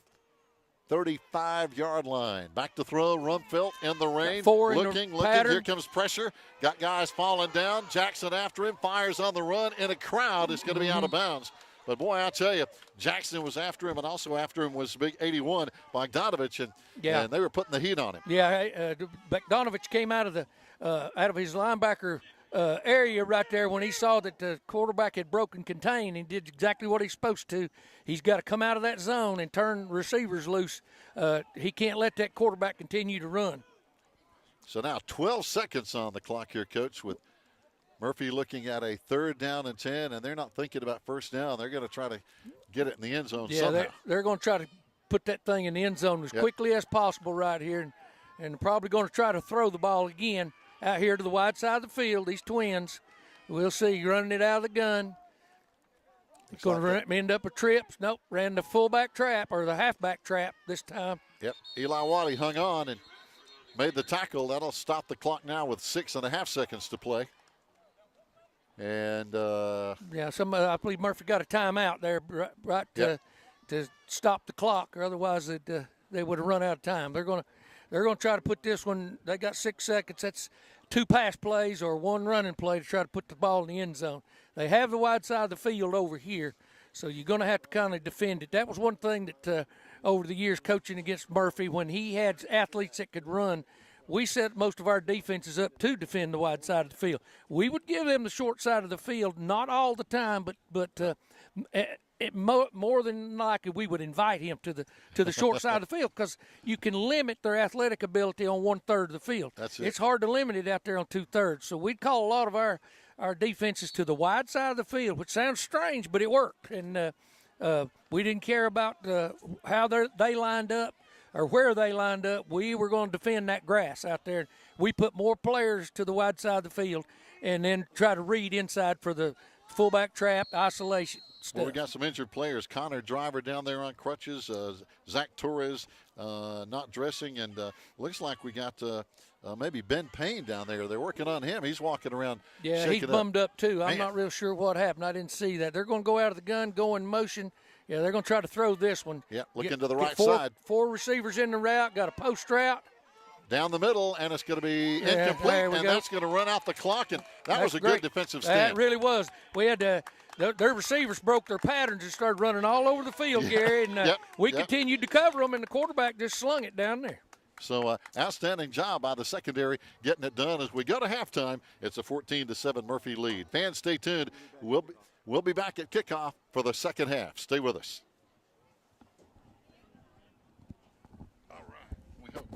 35-yard line. Back to throw. Rumpfelt in the rain. Looking. Here comes pressure. Got guys falling down. Jackson after him. Fires on the run. In a crowd. It's going to be out of bounds. But, boy, I tell you, Jackson was after him, and also after him was big 81, Bogdanovich, and they were putting the heat on him. Yeah, Bogdanovich came out of his linebacker area right there when he saw that the quarterback had broken contain and did exactly what he's supposed to. He's got to come out of that zone and turn receivers loose. He can't let that quarterback continue to run. So now 12 seconds on the clock here, Coach, with Murphy looking at a 3rd down and 10, and they're not thinking about 1st down. They're going to try to get it in the end zone somehow. They're going to try to put that thing in the end zone as quickly as possible right here, and probably going to try to throw the ball again out here to the wide side of the field. These twins, we'll see, running it out of the gun. It's going to end up a trip. Nope, ran the fullback trap or the halfback trap this time. Yep, Eli Waddy hung on and made the tackle. That'll stop the clock now with 6.5 seconds to play. And I believe Murphy got a timeout there, right to stop the clock, or otherwise they would have run out of time. They're going to try to put this one. They got 6 seconds. That's 2 pass plays or 1 running play to try to put the ball in the end zone. They have the wide side of the field over here, so you're going to have to kind of defend it. That was one thing that over the years coaching against Murphy, when he had athletes that could run, we set most of our defenses up to defend the wide side of the field. We would give them the short side of the field, not all the time, but more than likely we would invite him to the short side of the field, because you can limit their athletic ability on 1/3 of the field. That's it. It's hard to limit it out there on 2/3. So we'd call a lot of our defenses to the wide side of the field, which sounds strange, but it worked. And we didn't care about how they lined up or where they lined up. We were going to defend that grass out there. We put more players to the wide side of the field and then try to read inside for the fullback trap, isolation stuff. Well, we got some injured players. Connor Driver down there on crutches. Zach Torres not dressing. And looks like we got maybe Ben Payne down there. They're working on him. He's walking around. Yeah, he's bummed up too. I'm not real sure what happened. I didn't see that. They're going to go out of the gun, go in motion. Yeah, they're going to try to throw this one. Yeah, looking to the right side. 4 receivers in the route, got a post route. Down the middle, and it's going to be incomplete, and that's going to run out the clock, and that was a good defensive stand. That really was. We had their receivers broke their patterns and started running all over the field, Gary, and we continued to cover them, and the quarterback just slung it down there. So outstanding job by the secondary getting it done. As we go to halftime, it's a 14-7 Murphy lead. Fans, stay tuned. We'll be back at kickoff for the second half. Stay with us. All right. We hope.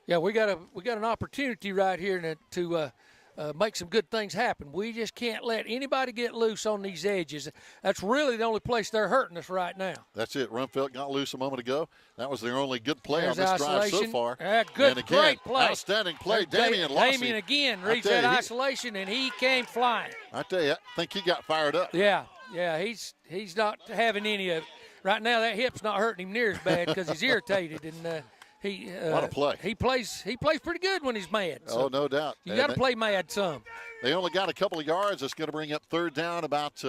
Yeah, we got an opportunity right here to make some good things happen. We just can't let anybody get loose on these edges. That's really the only place they're hurting us right now. That's it. Rumfeld got loose a moment ago. That was their only good play There's on this isolation. drive so far. Good, and again, great play. Outstanding play. Damian Lossy. Damian again reads that isolation, and he came flying. I tell you, I think he got fired up. Yeah, he's not having any of it. Right now, that hip's not hurting him near as bad because he's irritated, and what a play. He plays pretty good when he's mad. So oh, no doubt. You got to play mad some. They only got a couple of yards. It's going to bring up third down about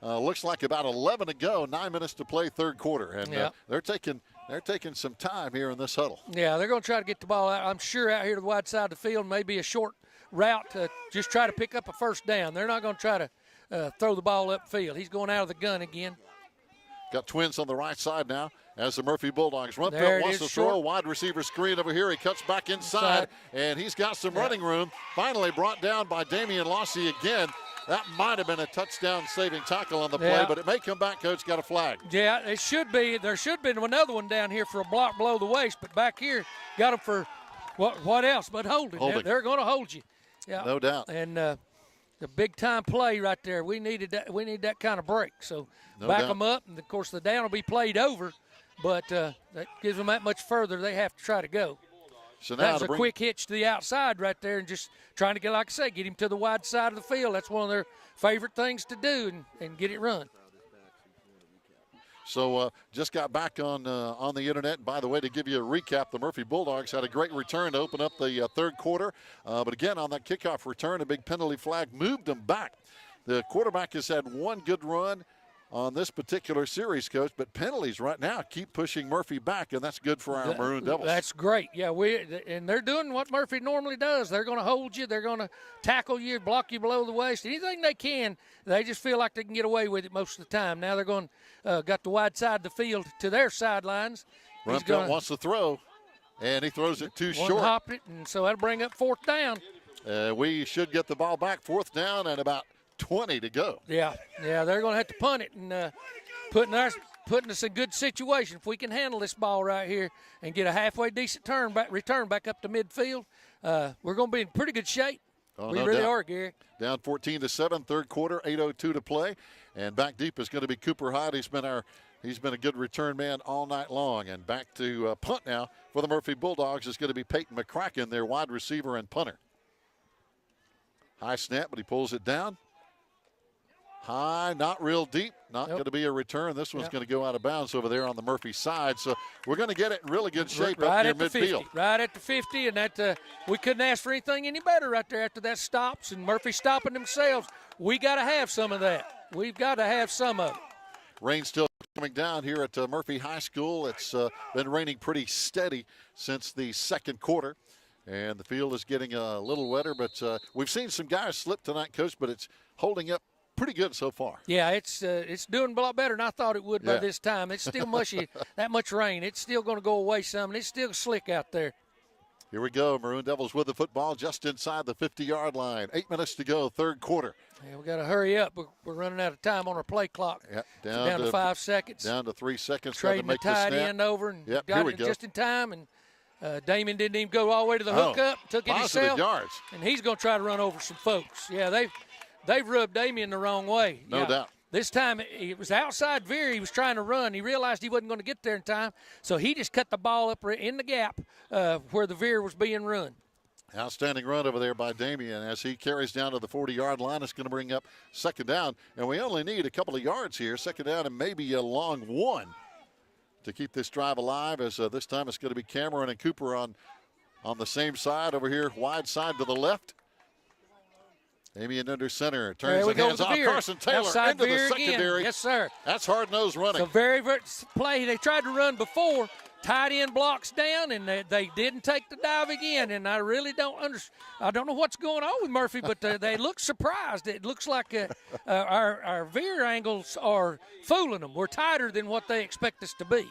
looks like about 11 to go, 9 minutes to play third quarter. And they're taking some time here in this huddle. Yeah, they're going to try to get the ball out. I'm sure out here to the wide side of the field, maybe a short route to just try to pick up a first down. They're not going to try to throw the ball upfield. He's going out of the gun again. Got twins on the right side now as the Murphy Bulldogs. Rumfeld wants to throw. Wide receiver screen over here. He cuts back inside, and he's got some running room. Finally brought down by Damian Lossy again. That might have been a touchdown-saving tackle on the play, but it may come back. Coach got a flag. Yeah, it should be. There should be another one down here for a block below the waist, but back here got him for what else but holding. They're going to hold you. Yeah, no doubt. And the big-time play right there. We needed that. We need that kind of break. So back them up, and, of course, the down will be played over, but that gives them that much further they have to try to go. So now that's a quick hitch to the outside right there and just trying to get, like I say, get him to the wide side of the field. That's one of their favorite things to do and get it run. So just got back on the internet. And by the way, to give you a recap, the Murphy Bulldogs had a great return to open up the third quarter. But again, on that kickoff return, a big penalty flag moved them back. The quarterback has had one good run on this particular series, Coach, but penalties right now keep pushing Murphy back, and that's good for our Maroon Devils. That's great. Yeah, and they're doing what Murphy normally does. They're going to hold you. They're going to tackle you, block you below the waist. Anything they can, they just feel like they can get away with it most of the time. Now they're going got the wide side of the field to their sidelines. Rumfeld wants to throw, and he throws it too short. Hop it, and so that'll bring up fourth down. We should get the ball back, fourth down, and about 20 to go. Yeah, they're going to have to punt it and putting us in a good situation. If we can handle this ball right here and get a halfway decent return back up to midfield, we're going to be in pretty good shape. We really are, Gary. Down 14-7, third quarter, 8:02 to play, and back deep is going to be Cooper Hyde. He's been a good return man all night long. And back to punt now for the Murphy Bulldogs is going to be Peyton McCracken, their wide receiver and punter. High snap, but he pulls it down. High, not real deep, not going to be a return. This one's going to go out of bounds over there on the Murphy side. So we're going to get it in really good shape up near midfield. Right at the 50, and that we couldn't ask for anything any better right there after that stops. And Murphy stopping themselves. We got to have some of that. We've got to have some of it. Rain still coming down here at Murphy High School. It's been raining pretty steady since the second quarter. And the field is getting a little wetter, but we've seen some guys slip tonight, Coach, but it's holding up pretty good so far. Yeah, it's doing a lot better than I thought it would by this time. It's still mushy, that much rain. It's still going to go away some, and it's still slick out there. Here we go. Maroon Devils with the football just inside the 50-yard line. 8 minutes to go, third quarter. Yeah, we got to hurry up. We're running out of time on our play clock. Yep, down to 5 seconds. Down to 3 seconds. Trading the tight end over and got it just in time. And Damon didn't even go all the way to the hookup. Took it himself. Yards. And he's going to try to run over some folks. Yeah, they've rubbed Damien the wrong way. No doubt. This time it was outside veer. He was trying to run. He realized he wasn't going to get there in time, so he just cut the ball up in the gap where the veer was being run. Outstanding run over there by Damien as he carries down to the 40-yard line. It's going to bring up second down, and we only need a couple of yards here. Second down and maybe a long one to keep this drive alive, as this time it's going to be Cameron and Cooper on the same side over here, wide side to the left. Damien under center, turns the hands off. Carson Taylor outside into the secondary. Again. Yes, sir. That's hard-nosed running. It's a very, very play. They tried to run before. Tight end blocks down, and they didn't take the dive again. And I really don't understand. I don't know what's going on with Murphy, but they look surprised. It looks like our veer angles are fooling them. We're tighter than what they expect us to be.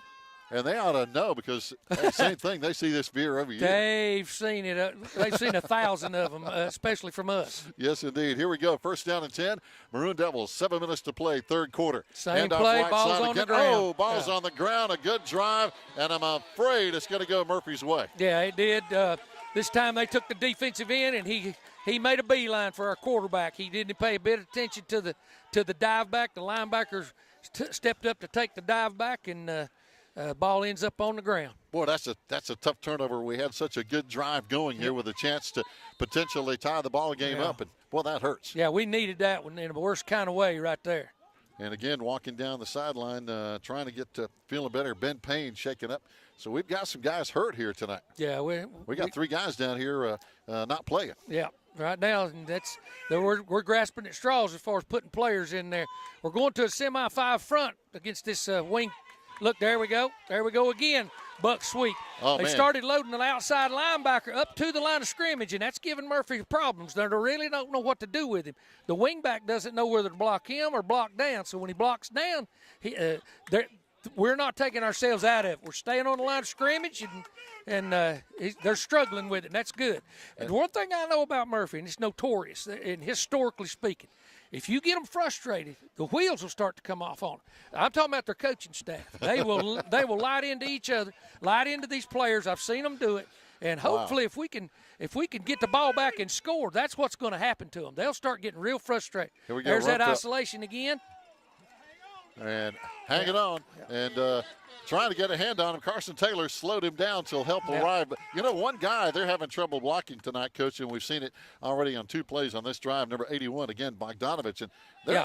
And they ought to know because same thing. They see this beer every year. They've seen it. They've seen 1,000 of them, especially from us. Yes, indeed. Here we go. First down and 10. Maroon Devils, 7 minutes to play, third quarter. Same play, right ball's on the ground. Oh, ball's on the ground. A good drive, and I'm afraid it's going to go Murphy's way. Yeah, it did. This time they took the defensive end, and he made a beeline for our quarterback. He didn't pay a bit of attention to the dive back. The linebackers stepped up to take the dive back, and ball ends up on the ground. Boy, that's a tough turnover. We had such a good drive going here with a chance to potentially tie the ball game up, and boy, that hurts. Yeah, we needed that one in the worst kind of way right there. And again, walking down the sideline, trying to get feeling better. Ben Payne shaking up. So we've got some guys hurt here tonight. Yeah, we got 3 guys down here not playing. Yeah, right now we're grasping at straws as far as putting players in there. We're going to a semi-5 front against this wing. Look, there we go. There we go again. Buck sweep. Oh, they started loading the outside linebacker up to the line of scrimmage, and that's giving Murphy problems. They really don't know what to do with him. The wingback doesn't know whether to block him or block down. So when he blocks down, we're not taking ourselves out of it. We're staying on the line of scrimmage, and they're struggling with it, and that's good. And one thing I know about Murphy, and it's notorious, and historically speaking, if you get them frustrated, the wheels will start to come off on them. I'm talking about their coaching staff. They will light into each other, light into these players. I've seen them do it, and hopefully if we can get the ball back and score, that's what's going to happen to them. They'll start getting real frustrated. Here we go. There's that isolation again. And hanging on and trying to get a hand on him. Carson Taylor slowed him down till help arrived. But, one guy, they're having trouble blocking tonight, Coach, and we've seen it already on 2 plays on this drive, number 81, again, Bogdanovich. And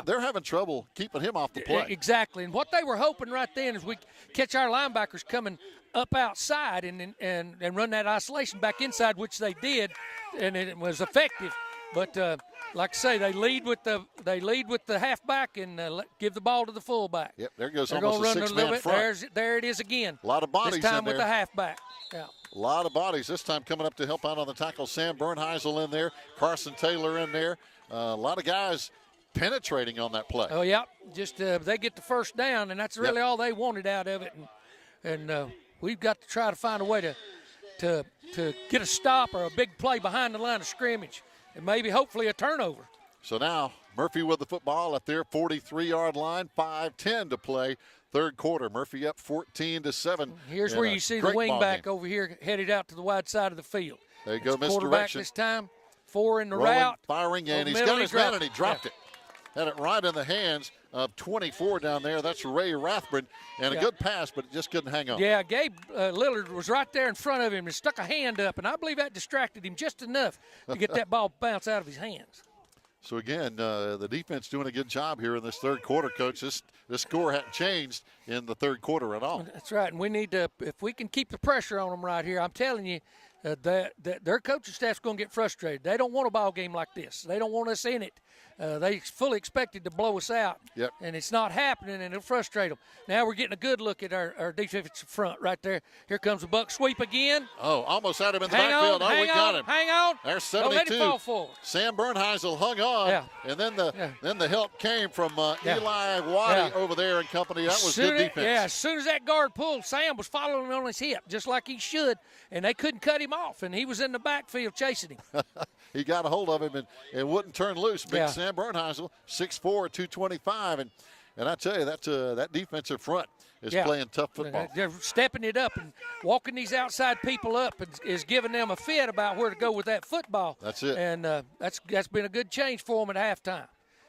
they're having trouble keeping him off the play. Exactly. And what they were hoping right then is we catch our linebackers coming up outside and run that isolation back inside, which they did, and it was effective. But like I say, they lead with the halfback and give the ball to the fullback. Yep, there goes They're almost run a 6-man front. There it is again. A lot of bodies this time in there. with the halfback. Yeah. A lot of bodies this time coming up to help out on the tackle. Sam Bernheisel in there, Carson Taylor in there. A lot of guys penetrating on that play. Oh, yeah. Just they get the first down, and that's really all they wanted out of it. And we've got to try to find a way to get a stop or a big play behind the line of scrimmage. And maybe, hopefully, a turnover. So now Murphy with the football at their 43-yard line, 5:10 to play, third quarter. Murphy up 14-7. Here's where you see the wingback over here headed out to the wide side of the field. There you go, misdirection. Quarterback this time, 4 in the rolling, route. Firing, and he's got his man, and he dropped it. Had it right in the hands of 24 down there. That's Ray Rathburn. And a good pass, but it just couldn't hang on. Yeah, Gabe Lillard was right there in front of him and stuck a hand up, and I believe that distracted him just enough to get that ball bounce out of his hands. So, again, the defense doing a good job here in this third quarter, Coach. This score hadn't changed in the third quarter at all. That's right, and we need to, if we can keep the pressure on them right here, I'm telling you, their coaching staff's going to get frustrated. They don't want a ball game like this. They don't want us in it. They fully expected to blow us out, and it's not happening, and it'll frustrate them. Now we're getting a good look at our defensive front right there. Here comes the buck sweep again. Oh, almost had him in the backfield. We got him. Hang on. There's 72. Don't let him fall forward. Sam Bernheisel hung on, and then the help came from Eli Waddy over there and company. That was good defense. Yeah, as soon as that guard pulled, Sam was following him on his hip, just like he should, and they couldn't cut him off, and he was in the backfield chasing him. He got a hold of him and wouldn't turn loose. Big Sam Bernheisel, 6'4", 225. And I tell you, that defensive front is playing tough football. They're stepping it up and walking these outside people up is giving them a fit about where to go with that football. That's it. And that's been a good change for them at halftime.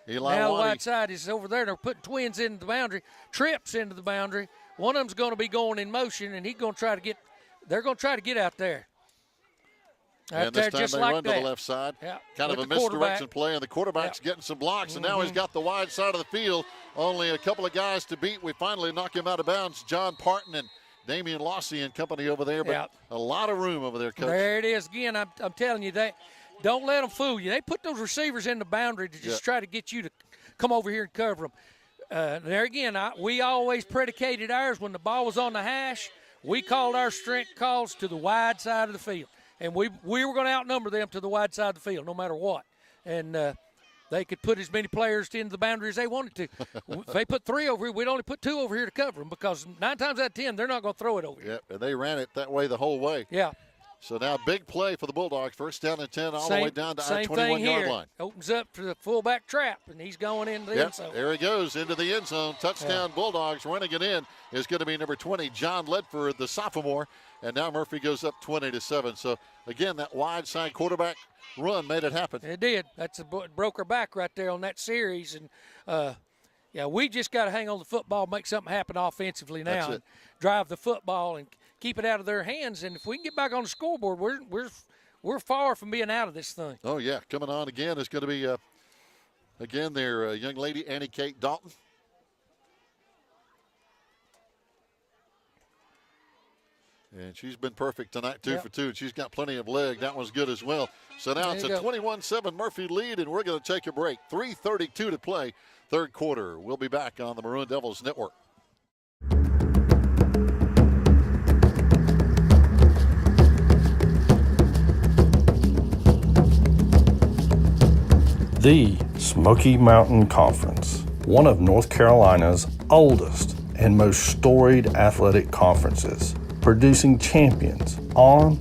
Eli now the Waddy. wide side is over there. They're putting twins into the boundary, trips into the boundary. One of them's going to be going in motion, and they're going to try to get out there. And this time they run to the left side. Yeah. Kind of a misdirection play, and the quarterback's getting some blocks, and now he's got the wide side of the field. Only a couple of guys to beat. We finally knock him out of bounds. John Parton and Damian Lossy and company over there, but a lot of room over there, Coach. There it is again. I'm telling you, don't let them fool you. They put those receivers in the boundary to just try to get you to come over here and cover them. There again, we always predicated ours when the ball was on the hash. We called our strength calls to the wide side of the field. And we were going to outnumber them to the wide side of the field no matter what. And they could put as many players into the boundary as they wanted to. If they put 3 over here, we'd only put 2 over here to cover them because 9 times out of 10, they're not going to throw it over here. Yeah, and they ran it that way the whole way. Yeah. So now big play for the Bulldogs. First down and 10 all the way down to our 21-yard line. Opens up to the fullback trap, and he's going into the end zone. There he goes into the end zone. Touchdown Bulldogs. Running it in is going to be number 20, John Ledford, the sophomore. And now Murphy goes up 20-7. So, again, that wide side quarterback run made it happen. It did. That's broke her back right there on that series. And, we just got to hang on the football, make something happen offensively now, and drive the football and keep it out of their hands. And if we can get back on the scoreboard, we're far from being out of this thing. Oh, yeah. Coming on again is going to be, again, their young lady, Annie Kate Dalton. And she's been perfect tonight, 2 for 2. And she's got plenty of leg. That one's good as well. So now it's a 21-7 Murphy lead, and we're going to take a break. 3:32 to play, third quarter. We'll be back on the Maroon Devils Network. The Smoky Mountain Conference, one of North Carolina's oldest and most storied athletic conferences, producing champions on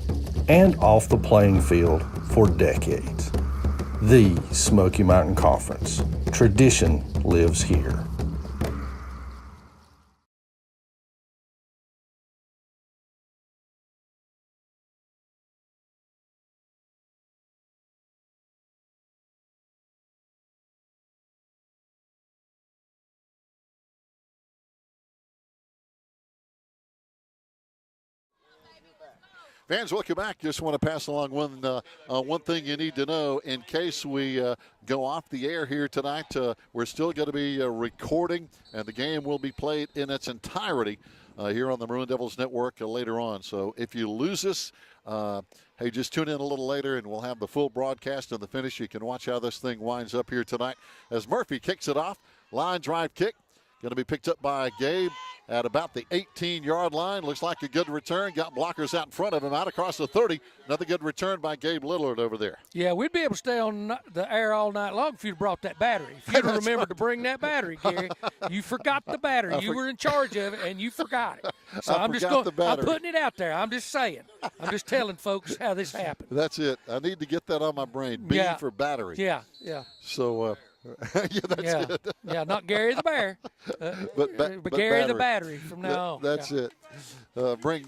and off the playing field for decades. The Smoky Mountain Conference. Tradition lives here. Fans, welcome back. Just want to pass along one thing you need to know in case we go off the air here tonight. We're still going to be recording, and the game will be played in its entirety here on the Maroon Devils Network later on. So if you lose us, hey, just tune in a little later, and we'll have the full broadcast and the finish. You can watch how this thing winds up here tonight as Murphy kicks it off. Line drive kick. Going to be picked up by Gabe at about the 18-yard line. Looks like a good return. Got blockers out in front of him, out across the 30. Another good return by Gabe Lillard over there. Yeah, we'd be able to stay on the air all night long if you'd brought that battery. If you'd remembered to bring that battery, Gary. You forgot the battery. You were in charge of it, and you forgot it. So I'm putting it out there. I'm just saying. I'm just telling folks how this happened. That's it. I need to get that on my brain. B for battery. Yeah. So, yeah, that's it. Yeah, not Gary the Bear, but Gary the Battery from now on. That's it. Bring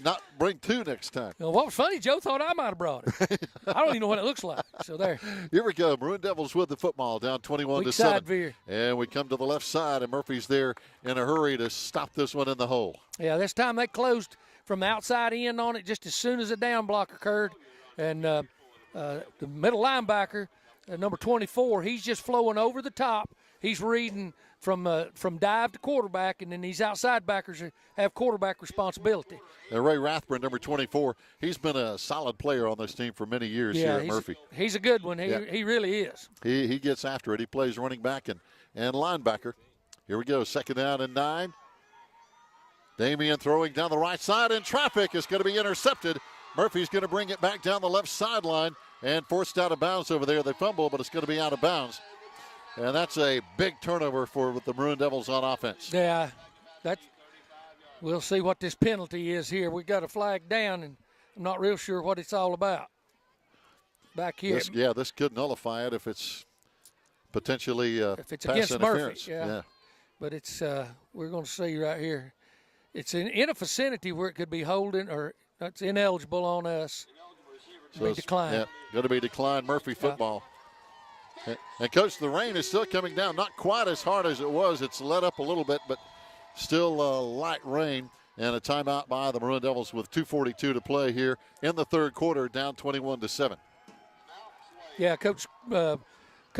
2 next time. Well, what was funny, Joe thought I might have brought it. I don't even know what it looks like. So there. Here we go. Maroon Devils with the football, down 21-7. And we come to the left side, and Murphy's there in a hurry to stop this one in the hole. Yeah, this time they closed from the outside in on it just as soon as the down block occurred. And the middle linebacker, number 24, he's just flowing over the top. He's reading from dive to quarterback, and then these outside backers have quarterback responsibility. And Ray Rathburn, number 24, he's been a solid player on this team for many years here at Murphy. He's a good one. He really is. He gets after it. He plays running back and linebacker. Here we go, 2nd down and 9. Damian throwing down the right side in traffic. Is going to be intercepted. Murphy's going to bring it back down the left sideline and forced out of bounds over there. They fumble, but it's going to be out of bounds. And that's a big turnover for the Maroon Devils on offense. Yeah, we'll see what this penalty is here. We got a flag down, and I'm not real sure what it's all about back here. This could nullify it if it's potentially if it's pass against interference. Murphy. Yeah. But it's we're going to see right here. It's in a vicinity where it could be holding, or it's ineligible on us. So it's declined. Yeah, going to be declined Murphy football. And Coach, the rain is still coming down. Not quite as hard as it was. It's let up a little bit, but still light rain. And a timeout by the Maroon Devils with 2:42 to play here in the third quarter, down 21-7. Yeah, Coach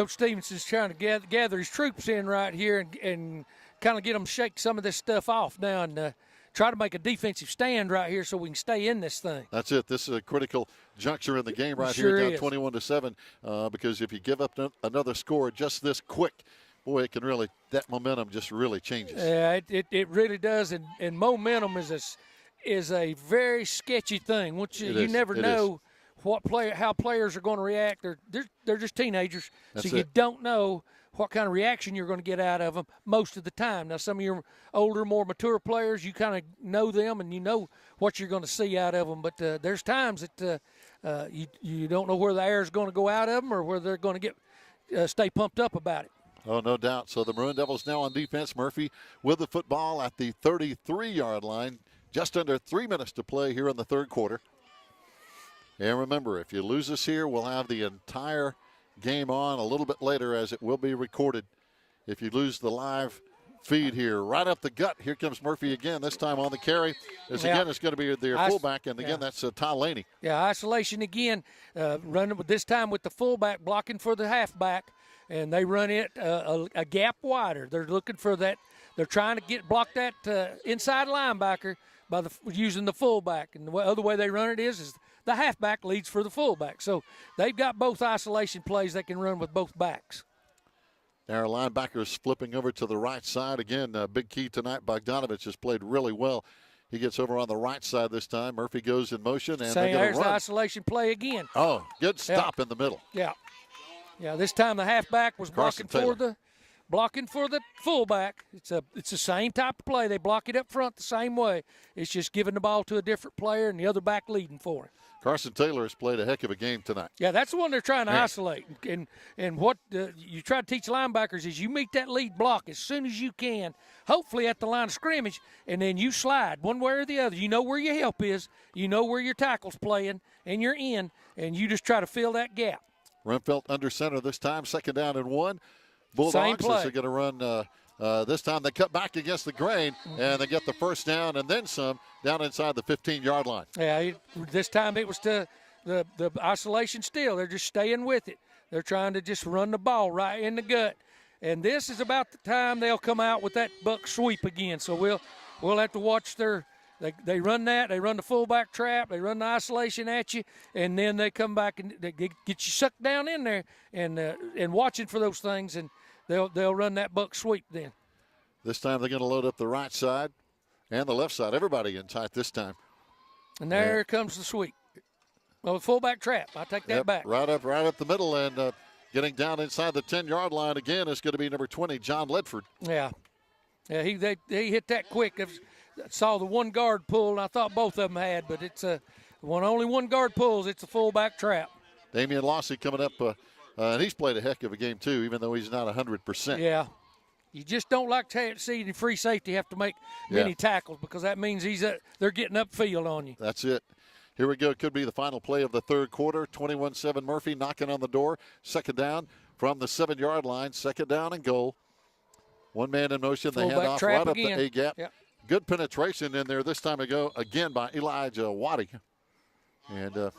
Stevenson's trying to gather his troops in right here and kind of get them shake some of this stuff off now and try to make a defensive stand right here so we can stay in this thing. That's it. This is a critical juncture in the game right here, down 21-7, because if you give up another score just this quick, boy, it can really, that momentum just really changes. Yeah, it really does, and momentum is a very sketchy thing. Once you never know how players are going to react. They're just teenagers, That's so you it. don't know what kind of reaction you're going to get out of them most of the time. Now, some of your older, more mature players, you kind of know them and you know what you're going to see out of them. But there's times that you don't know where the air is going to go out of them or where they're going to stay pumped up about it. Oh, no doubt. So the Maroon Devils now on defense. Murphy with the football at the 33-yard line. Just under 3 minutes to play here in the third quarter. And remember, if you lose this here, we'll have the entire game on a little bit later as it will be recorded. If you lose the live feed here, right up the gut, here comes Murphy again, this time on the carry. Again, it's going to be their fullback, and again, that's Ty Laney. Yeah, isolation again, running with this time with the fullback blocking for the halfback, and they run it a gap wider. They're looking for that. They're trying to block that inside linebacker by using the fullback, and the other way they run it is the halfback leads for the fullback. So they've got both isolation plays they can run with both backs. Our linebackers flipping over to the right side. Again, big key tonight. Bogdanovich has played really well. He gets over on the right side this time. Murphy goes in motion, and they're going There's to run. the isolation play again. Oh, good stop in the middle. Yeah. This time the halfback was blocking for the fullback. It's the same type of play. They block it up front the same way. It's just giving the ball to a different player and the other back leading for him. Carson Taylor has played a heck of a game tonight. Yeah, that's the one they're trying to isolate. And what you try to teach linebackers is you meet that lead block as soon as you can, hopefully at the line of scrimmage, and then you slide one way or the other. You know where your help is. You know where your tackle's playing, and you're in, and you just try to fill that gap. Renfelt under center this time, 2nd down and 1. Bulldogs are going to run this time. They cut back against the grain, and they get the first down and then some down inside the 15-yard line. Yeah, this time it was to the isolation still. They're just staying with it. They're trying to just run the ball right in the gut. And this is about the time they'll come out with that buck sweep again. So we'll have to watch they run that. They run the fullback trap. They run the isolation at you, and then they come back and they get you sucked down in there and watching for those things, and they'll run that buck sweep then. This time they're going to load up the right side and the left side. Everybody in tight this time. And there comes the sweep. Well, the fullback trap. I take that back. Right up the middle, and getting down inside the 10-yard line again is going to be number 20, John Ledford. Yeah, he hit that quick. I saw the one guard pull, and I thought both of them had, but it's only one guard pulls. It's a fullback trap. Damian Lossy coming up, and he's played a heck of a game too, even though he's not 100%. Yeah. You just don't like to see the free safety have to make many tackles because that means they're getting upfield on you. That's it. Here we go. It could be the final play of the third quarter. 21-7 Murphy knocking on the door. 2nd down from the 7-yard line. 2nd down and goal. One man in motion. They hand off right up the A-gap. Yep. Good penetration in there this time ago again by Elijah Waddy. And